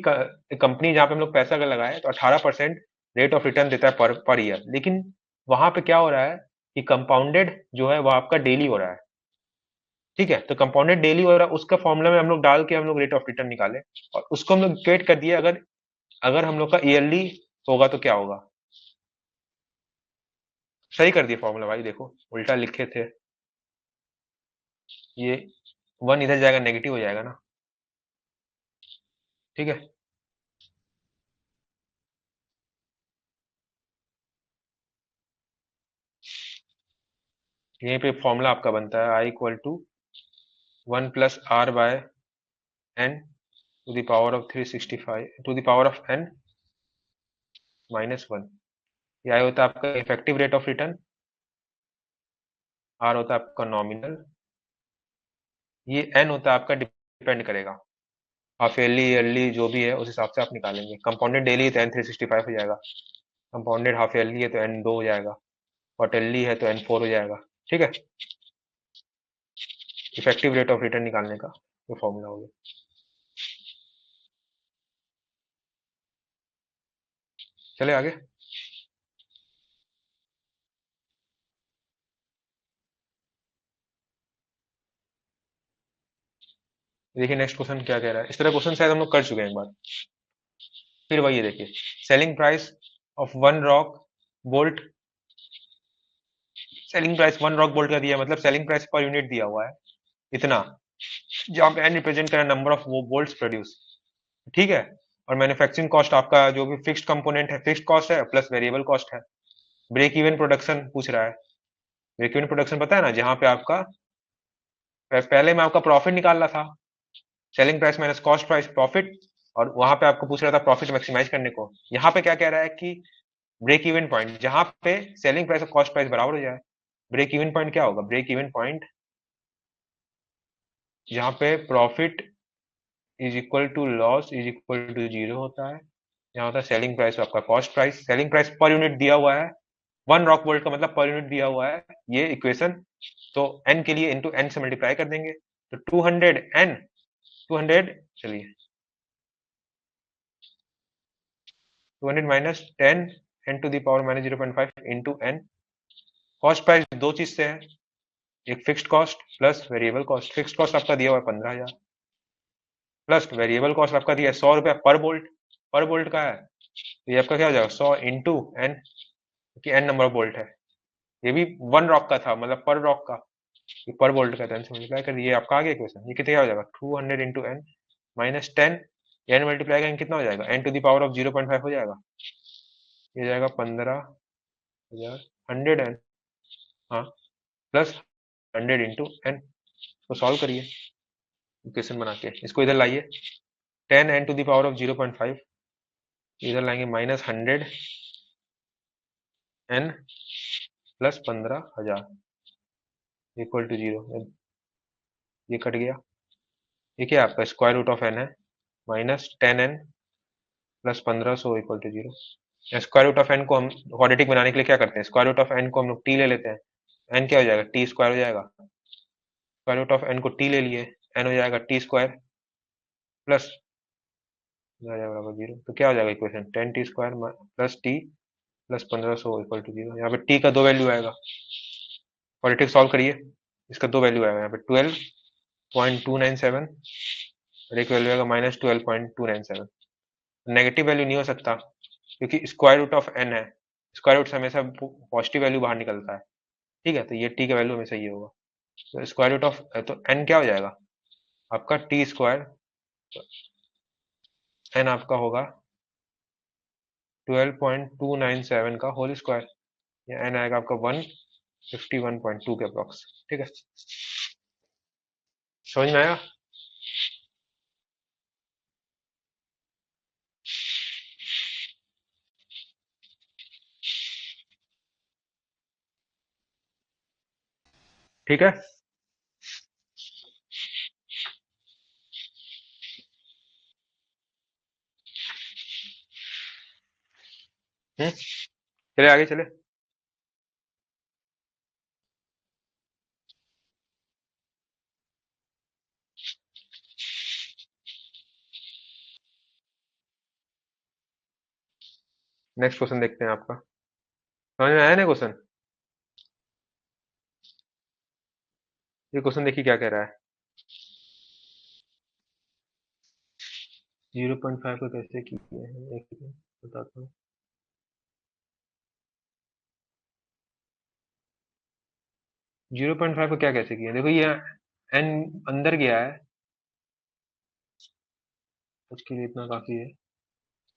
कंपनी जहां पे हम लोग पैसा अगर लगाए तो 18% रेट ऑफ रिटर्न देता है पर ईयर, लेकिन वहां पे क्या हो रहा है कि कंपाउंडेड जो है वो आपका डेली हो रहा है। ठीक है, तो कंपाउंडेड डेली हो रहा है, उसका फॉर्मूला में हम लोग डाल के हम लोग रेट ऑफ रिटर्न निकाले, और उसको हम लोग इक्वेट कर दिए, अगर अगर हम लोग का ईयरली होगा तो क्या होगा, सही कर दिए फॉर्मूला भाई, देखो उल्टा लिखे थे, ये 1 इधर जाएगा, नेगेटिव हो जाएगा ना। ठीक है, यहीं पे फॉर्मूला आपका बनता है, I = 1 + R/n to the power of 365 to the power of n -1। ये आई होता है आपका effective rate of return, R होता है आपका नॉमिनल, ये एन होता है आपका, डिपेंड करेगा हाफ ईयरली ईयरली जो भी है उस हिसाब से आप निकालेंगे। कंपाउंडेड डेली है तो एन 365 हो जाएगा, कंपाउंडेड हाफ ईयरली है तो एन 2 हो जाएगा, क्वार्टरली है तो एन 4 हो जाएगा। ठीक है, इफेक्टिव रेट ऑफ रिटर्न निकालने का ये फॉर्मूला हो गया। चले आगे, देखिए नेक्स्ट क्वेश्चन क्या कह रहा है, इस तरह क्वेश्चन शायद हम लोग कर चुके हैं एक बार, फिर वही है देखिए, selling price of one rock bolt, selling price one rock bolt का दिया, मतलब सेलिंग प्राइस पर यूनिट दिया हुआ है इतना, जहां पे एन रिप्रेजेंट करा नंबर ऑफ वो बोल्ट्स प्रोड्यूस। ठीक है, और मैन्युफैक्चरिंग कॉस्ट आपका जो भी फिक्स्ड कंपोनेंट है, फिक्स्ड कॉस्ट है प्लस वेरिएबल कॉस्ट है। ब्रेक इवन प्रोडक्शन पूछ रहा है, ब्रेक इवन प्रोडक्शन पता है ना, जहां पे आपका पहले में आपका प्रॉफिट निकाल रहा था, selling price minus cost price profit, और वहां पे आपको पूछ रहा था प्रॉफिट मैक्सिमाइज करने को। यहाँ पे क्या कह रहा है कि ब्रेक इवन पॉइंट जहां पे सेलिंग प्राइस और कॉस्ट प्राइस बराबर हो जाए, ब्रेक इवन पॉइंट क्या होगा, ब्रेक इवन पॉइंट जहां पे profit is equal to loss is equal to zero होता है, यहाँ होता है सेलिंग प्राइस और आपका cost price. Selling price per unit दिया हुआ है, वन रॉक वोल्ट का मतलब पर यूनिट दिया हुआ है ये इक्वेशन, तो एन के लिए इंटू एन से मल्टीप्लाई कर देंगे, तो 200 एन, 200, चलिए 200 - 10 N to the power -0.5 into N. Cost price दो चीज से है, एक fixed cost plus variable cost, fixed cost आपका दिया हुआ है 15,000 प्लस वेरिएबल कॉस्ट आपका दिया है 100 रुपया पर बोल्ट, पर बोल्ट का है, तो ये आपका क्या हो जाएगा 100 इंटू एन, क्योंकि एन नंबर ऑफ बोल्ट है, ये भी वन रॉक का था मतलब पर रॉक का, ये पर बोल्ट का, 10 से मल्टीप्लाई कर, ये आपका आ गया क्वेश्चन, ये कितने हो जाएगा 200 इंटू एन -10, एन मल्टीप्लाई करेंगे कितना हो जाएगा, N to the power of 0.5 हो जाएगा, ये जाएगा 15,000, 100 एन, हाँ, प्लस 100 इंटू एन, तो सॉल्व करिए इक्वेशन बना के, इसको इधर लाइए, 10 N to the power of 0.5, इधर लाएंगे -100 N plus 15,000 equal to zero, ये कट गया, ये क्या आपका स्क्वायर रूट ऑफ एन है, -10 N plus 1500 equal to zero. Square root of N को हम क्वाड्रेटिक बनाने के लिए क्या करते हैं, स्क्वायर रूट ऑफ एन को हम लोग टी ले लेते हैं, एन क्या हो जाएगा टी स्क्वायर हो जाएगा, स्क्वायर रूट ऑफ एन को टी ले लिए, एन हो जाएगा टी स्क्वायर प्लस बराबर जीरो, तो क्या हो जाएगा equation 10t² plus T plus 1500 equal to 0। यहाँ पे टी का दो वैल्यू आएगा, पॉलिटिक्स सॉल्व करिए, इसका दो वैल्यू आएगा यहाँ पे 12.297 और एक वैल्यू आएगा -12.297। नेगेटिव वैल्यू नहीं हो सकता क्योंकि स्क्वायर रूट ऑफ एन है, स्क्वायर रूट से हमेशा पॉजिटिव वैल्यू बाहर निकलता है। ठीक है, तो ये टी का वैल्यू हमेशा ये होगा। तो स्क्वायर रूट ऑफ, तो एन क्या हो जाएगा आपका, टी स्क्वायर, एन आपका होगा 12.297 का होल स्क्वायर, या एन आएगा आपका 151.2 के अप्रॉक्स। ठीक है, समझ में आया? ठीक है। चले आगे चले। नेक्स्ट क्वेश्चन देखते हैं आपका, समझ में आया ना क्वेश्चन? ये क्वेश्चन देखिए क्या कह रहा है। 0.5 को कैसे किए हैं, एक मिनट बताता हूँ। 0.5 को क्या कैसे किया, देखो ये एन अंदर गया है, उसके लिए इतना काफी है।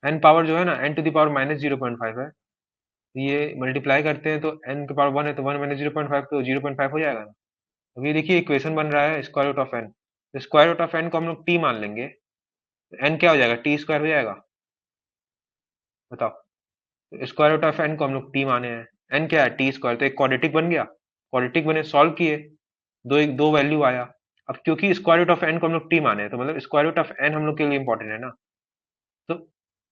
एन पावर जो है ना, एन टू द पावर -0.5 है, ये मल्टीप्लाई करते हैं तो एन की पावर 1 है, तो 1 माइनस 0.5 तो 0.5 हो जाएगा ना। अब ये देखिए इक्वेशन बन रहा है स्क्वायर रूट ऑफ एन, तो स्क्वायर रूट ऑफ एन को हम लोग टी मान लेंगे, तो एन क्या हो जाएगा, टी स्क्वायर हो जाएगा। बताओ, तो स्क्वायर रूट ऑफ एन को हम लोग टी माने हैं, एन क्या है, टी स्क्वायर, तो एक क्वाड्रेटिक बन गया। क्वाड्रेटिक बने, सॉल्व किए, दो वैल्यू आया। अब क्योंकि स्क्वायर रूट ऑफ एन को हम लोग टी माने हैं, तो मतलब स्क्वायर रूट ऑफ एन हम लोग के लिए इंपॉर्टेंट है ना। तो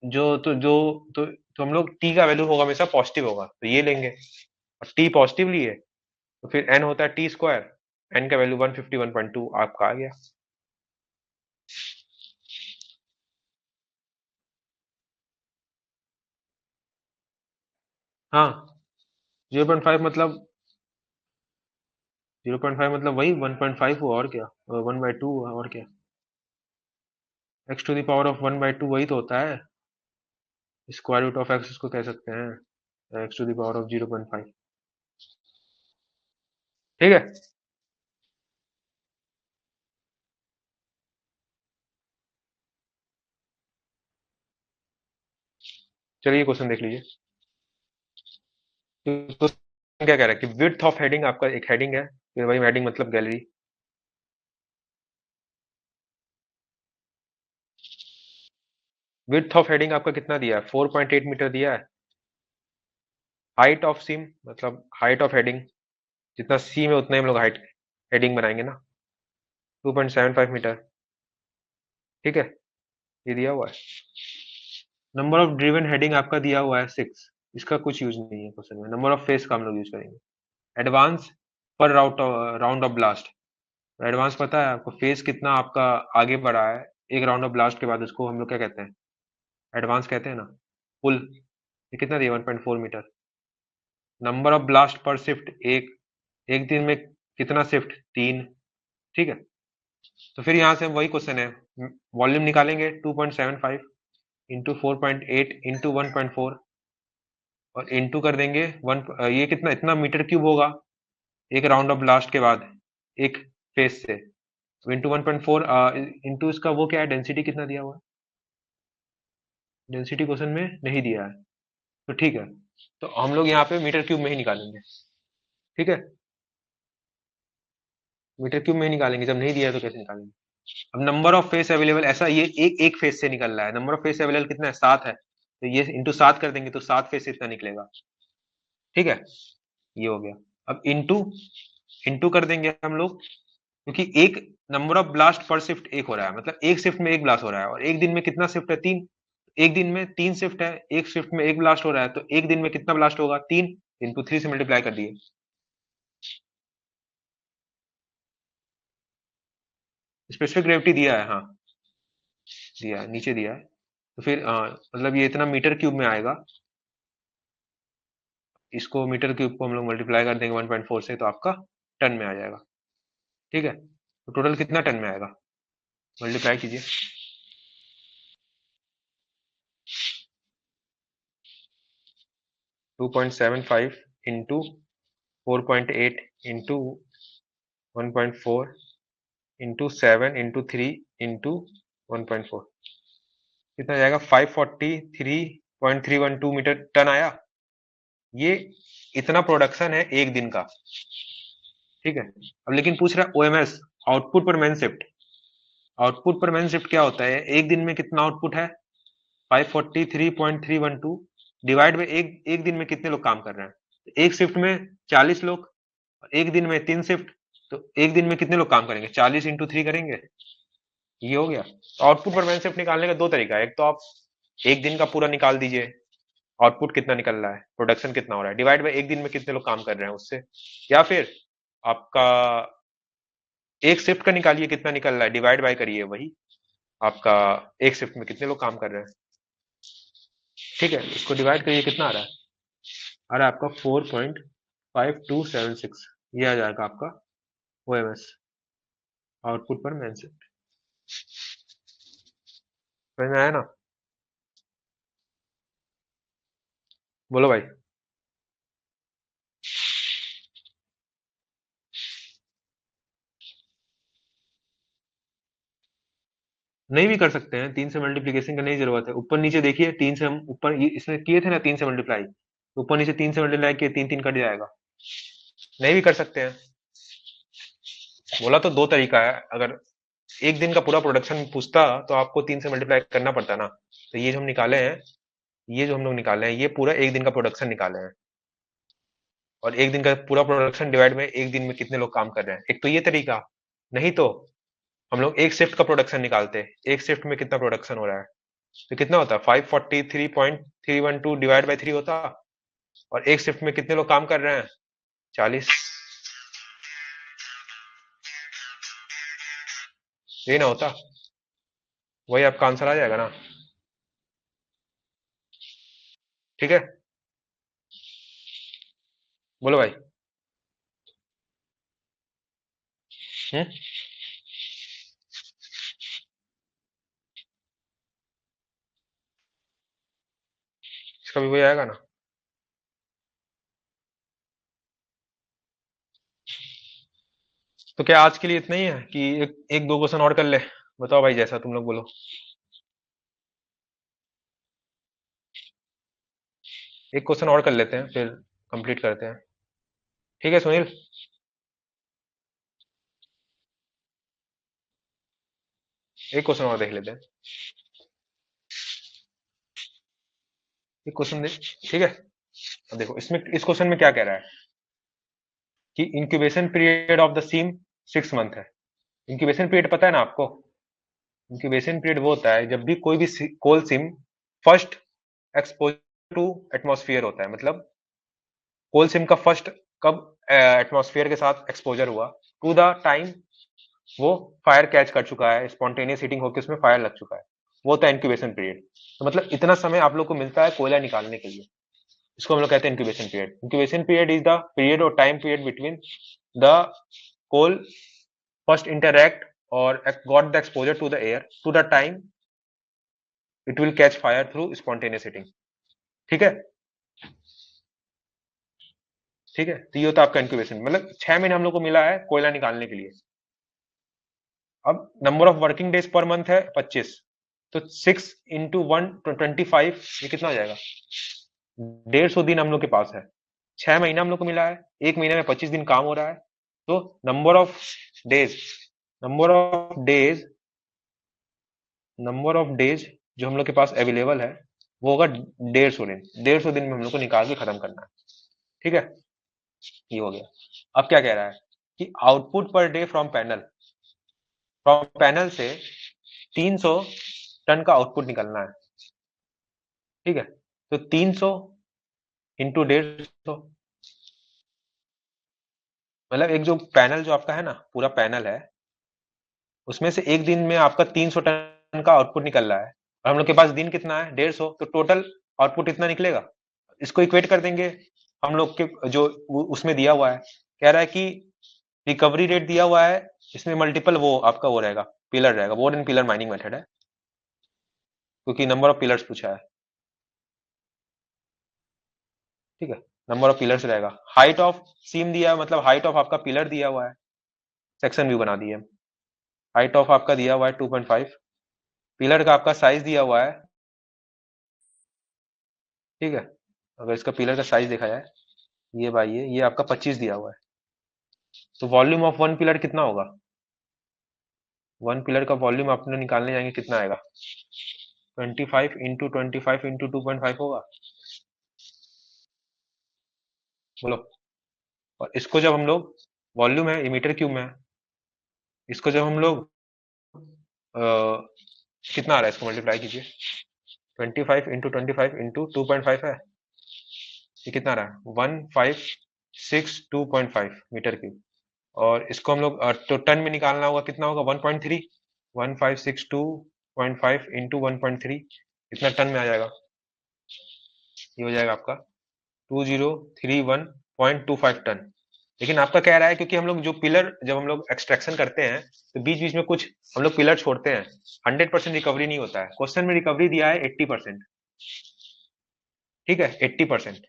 जो तो जो तो हम लोग टी का वैल्यू होगा हमेशा पॉजिटिव होगा, तो ये लेंगे, और टी पॉजिटिव लिए, तो फिर एन होता है टी स्क्वायर, एन का वैल्यू 151.2 आपका आ गया। हाँ, 0.5 मतलब 0.5 मतलब वही 1.5 हुआ, और क्या, 1/2 हुआ, और क्या। X to the power of 1/2 वही तो होता है, स्क्वायर रूट ऑफ एक्स इसको कह सकते हैं, X to the power of 0.5। ठीक है, चलिए क्वेश्चन देख लीजिए। तो क्या कह रहा है कि विड्थ ऑफ हेडिंग, आपका एक हेडिंग है, फिर वही हेडिंग मतलब गैलरी, विड्थ ऑफ हेडिंग आपका कितना दिया है, 4.8 मीटर दिया है। हाइट ऑफ सीम मतलब हाइट ऑफ हेडिंग, जितना सी में उतना ही हम लोग हाइट हेडिंग बनाएंगे ना, 2.75 मीटर। ठीक है, ये दिया हुआ है। नंबर ऑफ ड्रिवन हेडिंग आपका दिया हुआ है 6, इसका कुछ यूज नहीं है क्वेश्चन में, नंबर ऑफ फेस का हम लोग यूज करेंगे। एडवांस पर राउंड ऑफ ब्लास्ट, एडवांस पता है आपको, फेस कितना आपका आगे बढ़ा है एक राउंड ऑफ ब्लास्ट के बाद, उसको हम लोग क्या कहते हैं, एडवांस कहते हैं ना। पुल, ये कितना दिया, 1.4 मीटर। नंबर ऑफ ब्लास्ट पर शिफ्ट, एक एक दिन में कितना शिफ्ट, 3। ठीक है, तो फिर यहाँ से वही क्वेश्चन है, वॉल्यूम निकालेंगे 2.75 इंटू 4.8 इंटू 1.4, और इंटू कर देंगे वन, ये कितना, इतना मीटर क्यूब होगा एक राउंड ऑफ ब्लास्ट के बाद, एक फेस से, इंटू 1.4 इंटू इसका वो क्या है, डेंसिटी कितना दिया हुआ है, डेंसिटी क्वेश्चन में नहीं दिया है, तो ठीक है, तो हम लोग यहाँ पे मीटर क्यूब में ही निकालेंगे। ठीक है, मीटर क्यूब में ही निकालेंगे, जब नहीं दिया है तो कैसे निकालेंगे। अब नंबर ऑफ फेस अवेलेबल, ऐसा ये एक एक फेस से निकल रहा है, नंबर ऑफ फेस अवेलेबल कितना है, 7 है, तो ये इंटू 7 कर देंगे तो 7 फेस से इतना निकलेगा। ठीक है, ये हो गया। अब इंटू इंटू कर देंगे हम लोग, क्योंकि एक नंबर ऑफ ब्लास्ट पर शिफ्ट एक हो रहा है, मतलब एक शिफ्ट में एक ब्लास्ट हो रहा है, और एक दिन में कितना शिफ्ट है, 3। एक दिन में 3 शिफ्ट है, एक शिफ्ट में एक ब्लास्ट हो रहा है, तो एक दिन में कितना ब्लास्ट होगा, 3, इंटू 3 से मल्टीप्लाई कर दिए। स्पेसिफिक ग्रेविटी दिया है, हाँ, दिया है, नीचे दिया है। तो फिर मतलब ये इतना मीटर क्यूब में आएगा, इसको मीटर क्यूब को हम लोग मल्टीप्लाई कर देंगे 1.4 से, तो आपका टन में आ जाएगा। ठीक है, तो टोटल कितना टन में आएगा, मल्टीप्लाई कीजिए। 2.75 into 4.8 into 1.4 into 7 into 3 into 1.4, कितना जाएगा, 543.312 मीटर टन आया। ये इतना प्रोडक्शन है एक दिन का। ठीक है, अब लेकिन पूछ रहा है ओएमएस, आउटपुट पर मैन शिफ्ट। आउटपुट पर मैन शिफ्ट क्या होता है, एक दिन में कितना आउटपुट है, 543.312 डिवाइड बाई एक दिन में कितने लोग काम कर रहे हैं, एक शिफ्ट में 40 लोग, एक दिन में 3 शिफ्ट, तो एक दिन में कितने लोग काम करेंगे, 40 इंटू 3 करेंगे, ये हो गया। तो आउटपुट पर मैन शिफ्ट निकालने का दो तरीका है, एक तो आप एक दिन का पूरा निकाल दीजिए, आउटपुट कितना निकल रहा है, प्रोडक्शन कितना हो रहा है, डिवाइड बाई एक दिन में कितने लोग काम कर रहे हैं उससे, या फिर आपका एक शिफ्ट का निकालिए कितना निकल रहा है, डिवाइड बाय करिए वही आपका एक शिफ्ट में कितने लोग काम कर रहे हैं। ठीक है, इसको डिवाइड करिए, कितना आ रहा है, आ रहा है आपका 4.5276, ये आ जाएगा आपका ओएमएस, आउटपुट पर मैन शिफ्ट। समझ में आया ना, बोलो भाई। नहीं भी कर सकते हैं, 3 से मल्टीप्लीकेशन का नहीं जरूरत है, ऊपर नीचे देखिए, 3 से हम ऊपर इसमें किए थे ना, 3 से मल्टीप्लाई, ऊपर नीचे 3 से मल्टीप्लाई किए, 3 3 कट जाएगा। नहीं भी कर सकते हैं, बोला तो दो तरीका है, अगर एक दिन का पूरा प्रोडक्शन पूछता तो आपको 3 से मल्टीप्लाई करना पड़ता ना, तो ये जो हम निकाले हैं, ये जो हम लोग निकाले हैं, ये पूरा एक दिन का प्रोडक्शन निकाले हैं, और एक दिन का पूरा प्रोडक्शन डिवाइड में एक दिन में कितने लोग काम कर रहे हैं, एक तो ये तरीका, नहीं तो हम लोग एक शिफ्ट का प्रोडक्शन निकालते, एक शिफ्ट में कितना प्रोडक्शन हो रहा है, तो कितना होता है, 543.312 डिवाइड बाई 3 होता, और एक शिफ्ट में कितने लोग काम कर रहे हैं, 40, ये ना होता, वही आपका आंसर आ जाएगा ना। ठीक है, बोलो भाई। हम्म, इसका भी वही आएगा ना। तो क्या आज के लिए इतना ही है कि एक दो क्वेश्चन और कर ले, बताओ भाई, जैसा तुम लोग बोलो। एक क्वेश्चन और कर लेते हैं, फिर कंप्लीट करते हैं। ठीक है सुनील, एक क्वेश्चन और देख लेते हैं, एक क्वेश्चन देख। ठीक है, अब देखो इसमें, इस क्वेश्चन में क्या कह रहा है कि incubation period of the seam 6 month है। इंक्यूबेशन पीरियड पता है ना आपको, इंक्यूबेशन पीरियड वो होता है जब भी कोई भी coal seam first exposure to atmosphere होता है, मतलब कोल सिम का फर्स्ट कब एटमॉस्फेयर के साथ एक्सपोजर हुआ, टू द टाइम वो फायर कैच कर चुका है, स्पॉन्टेनियस हीटिंग होकर उसमें फायर लग चुका है, वो होता है इंक्यूबेशन पीरियड। तो मतलब इतना समय आप लोग को मिलता है कोयला निकालने के लिए, इसको हम लोग कहते हैं incubation period. Incubation period is the period और time period between the coal first interact or got the exposure to the air to the time it will catch fire through spontaneous heating। ठीक है, ठीक है, तो ये होता है आपका इंक्यूबेशन, मतलब 6 महीने हम लोग को मिला है कोयला निकालने के लिए। अब number of working days per month है 25, तो 6 into 1 25, ये कितना हो जाएगा, 150 दिन हम लोग के पास है। 6 महीना हम लोग को मिला है, एक महीने में 25 दिन काम हो रहा है, तो number of days, number of days number of days जो हम लोग के पास अवेलेबल है वो होगा 150 दिन। 150 दिन में हम लोग को निकाल के खत्म करना है। ठीक है, ये हो गया। अब क्या कह रहा है कि output per day from panel से 300 टन का आउटपुट निकलना है। ठीक है, तो 300 इंटू 150, मतलब एक जो पैनल जो आपका है ना, पूरा पैनल है, उसमें से एक दिन में आपका 300 टन का आउटपुट निकल रहा है, और हम लोग के पास दिन कितना है, 150, तो टोटल आउटपुट इतना निकलेगा। इसको इक्वेट कर देंगे हम लोग के जो उसमें दिया हुआ है, कह रहा है कि रिकवरी रेट दिया हुआ है, इसमें मल्टीपल वो आपका वो रहेगा, पिलर रहेगा, board and pillar mining method है, क्योंकि नंबर ऑफ पिलर्स पूछा है। ठीक है, नंबर ऑफ पिलर्स रहेगा। हाइट ऑफ सीम दिया है, मतलब हाइट ऑफ आपका पिलर दिया हुआ है, सेक्शन व्यू बना दिए। हाइट ऑफ आपका दिया हुआ है 2.5, पिलर का आपका साइज दिया हुआ है। ठीक है, अगर इसका पिलर का साइज देखा जाए, ये भाई ये आपका 25 दिया हुआ है, तो वॉल्यूम ऑफ वन पिलर कितना होगा? वन पिलर का वॉल्यूम अपने निकालने जाएंगे, कितना आएगा? 25 × 25 × 2.5 होगा, बोलो। और इसको जब हम लोग, वॉल्यूम है, ये मीटर क्यूब में है, इसको जब हम लोग कितना आ रहा है, इसको मल्टीप्लाई कीजिए। 25 × 25 × 2.5 है, ये कितना आ रहा है? 1562.5 मीटर क्यूब। और इसको हम लोग तो टन में निकालना होगा, कितना होगा? 1.3। 1562.5 इंटू 1.3, इतना टन में आ जाएगा। ये हो जाएगा आपका 2031.25 टन। लेकिन आपका कह रहा है, क्योंकि हम लोग जो पिलर, जब हम लोग एक्सट्रैक्शन करते हैं तो बीच बीच में कुछ हम लोग पिलर छोड़ते हैं, 100% रिकवरी नहीं होता है। क्वेश्चन में रिकवरी दिया है 80%। ठीक है, 80%।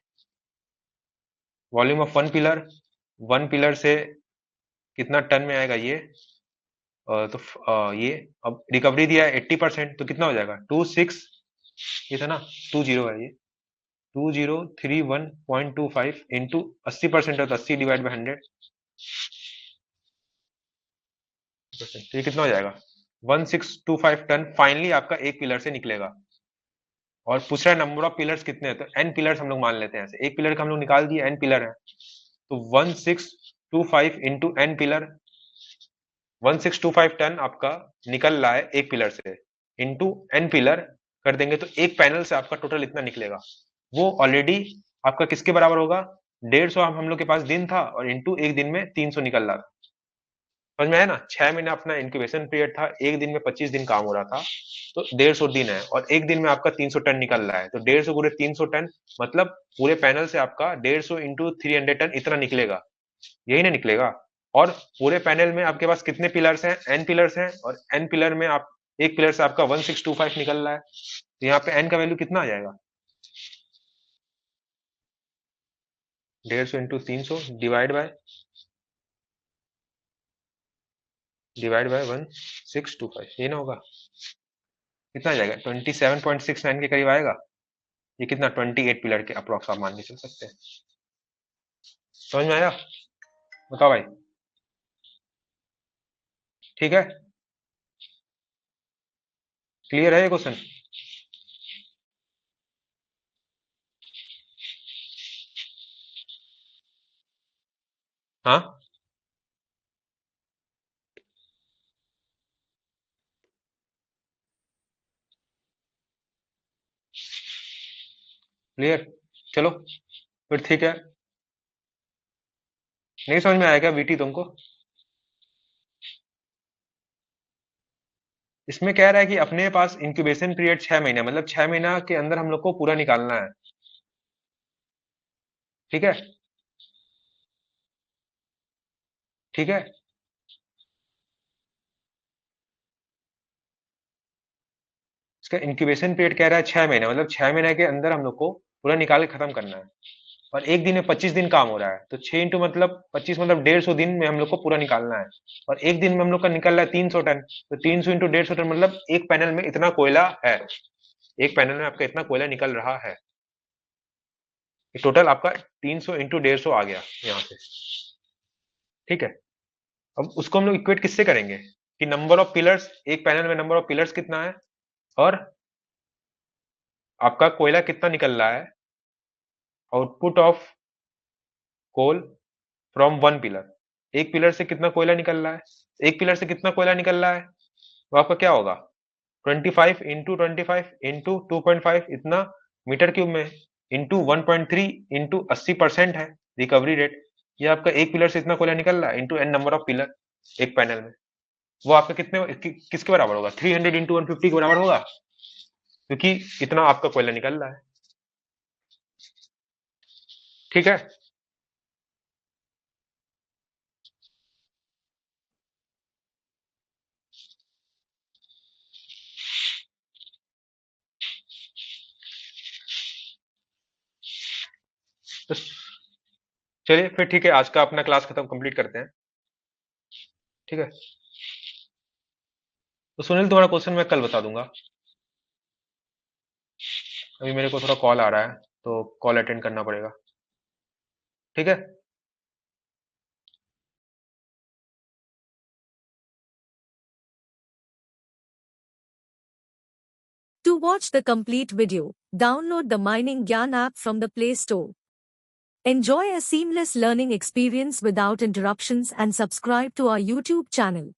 वॉल्यूम ऑफ वन पिलर से कितना टन में आएगा ये? तो ये अब रिकवरी दिया है 80%, तो कितना हो जाएगा? 26, ये था ना, 20 है ये, 2031.25 इंटू 80% है, तो 80 डिवाइड बाई 100, तो ये कितना हो जाएगा? 1625 टन फाइनली आपका एक पिलर से निकलेगा। और पूछ रहा है नंबर ऑफ पिलर्स कितने हैं, तो एन पिलर्स हम लोग मान लेते हैं ऐसे, एक पिलर का हम लोग निकाल दिए, एन पिलर है, तो 1625 इंटू एन पिलर, 1625 टन आपका निकल रहा है एक पिलर से, इंटू एन पिलर कर देंगे तो एक पैनल से आपका टोटल इतना निकलेगा। वो ऑलरेडी आपका किसके बराबर होगा? 150 हम लोग के पास दिन था, और इंटू एक दिन में 300 निकल रहा था। समझ में आया ना? 6 महीना अपना इंक्यूबेशन पीरियड था, एक दिन में 25 दिन काम हो रहा था, तो 150 दिन है, और एक दिन में आपका 300 टन निकल रहा है, तो 150 गुणे 300 टन, मतलब पूरे पैनल से आपका 150 इंटू 300 टन इतना निकलेगा, यही ना निकलेगा। और पूरे पैनल में आपके पास कितने पिलर्स हैं? एन पिलर्स हैं, और एन पिलर में आप एक पिलर से आपका 1625 निकल रहा है, तो यहाँ पे एन का वैल्यू कितना आ जाएगा? 150 इंटू 300 डिवाइड बाय 1625, ये ना होगा? कितना आ जाएगा? 27.69 के करीब आएगा। ये कितना? 28 पिलर के अप्रोक्स आप मान के चल सकते हैं। समझ में आया? बताओ भाई, ठीक है, क्लियर है ये क्वेश्चन? हाँ, क्लियर, चलो फिर ठीक है। नहीं समझ में आया क्या वीटी तुमको? इसमें कह रहा है कि अपने पास इंक्यूबेशन पीरियड 6 महीना, मतलब 6 महीना के अंदर हम लोग को पूरा निकालना है। ठीक है, ठीक है, इसका इंक्यूबेशन पीरियड कह रहा है 6 महीना, मतलब 6 महीने के अंदर हम लोग को पूरा निकाल के खत्म करना है। और एक दिन में 25 दिन काम हो रहा है, तो 6 इंटू मतलब 25, मतलब 150 दिन में हम लोग को पूरा निकालना है। और एक दिन में हम लोग का निकल रहा है 300 टन, तो 300 इंटू 150 टन, मतलब एक पैनल में इतना कोयला है, एक पैनल में आपका इतना कोयला निकल रहा है। टोटल आपका 300 इंटू 150 आ गया यहाँ से। ठीक है, अब उसको हम लोग इक्वेट किससे करेंगे, कि नंबर ऑफ पिलर्स, एक पैनल में नंबर ऑफ पिलर्स कितना है, और आपका कोयला कितना निकल रहा है, output of coal from one pillar. एक पिलर से कितना कोयला निकल रहा है, एक पिलर से कितना कोयला निकल रहा है, तो आपका क्या होगा? 25 इंटू 2.5 इतना मीटर क्यूब में, इंटू 1.3 इंटू 80% है रिकवरी रेट। ये आपका एक पिलर से इतना कोयला निकल रहा है, into N number of pillar एक पैनल में। वो आपका किसके बराबर होगा? 300 इंटू 150 के बराबर होगा, क्योंकि इतना आपका कोयला निकल रहा है। ठीक है। तो चलिए फिर ठीक है, आज का अपना क्लास खत्म कंप्लीट करते हैं। ठीक है, तो सुनील तुम्हारा क्वेश्चन मैं कल बता दूंगा। अभी मेरे को थोड़ा कॉल आ रहा है, तो कॉल अटेंड करना पड़ेगा। ठीक है। To watch the complete video, download the Mining Gyan app from the Play Store. Enjoy a seamless learning experience without interruptions and subscribe to our YouTube channel.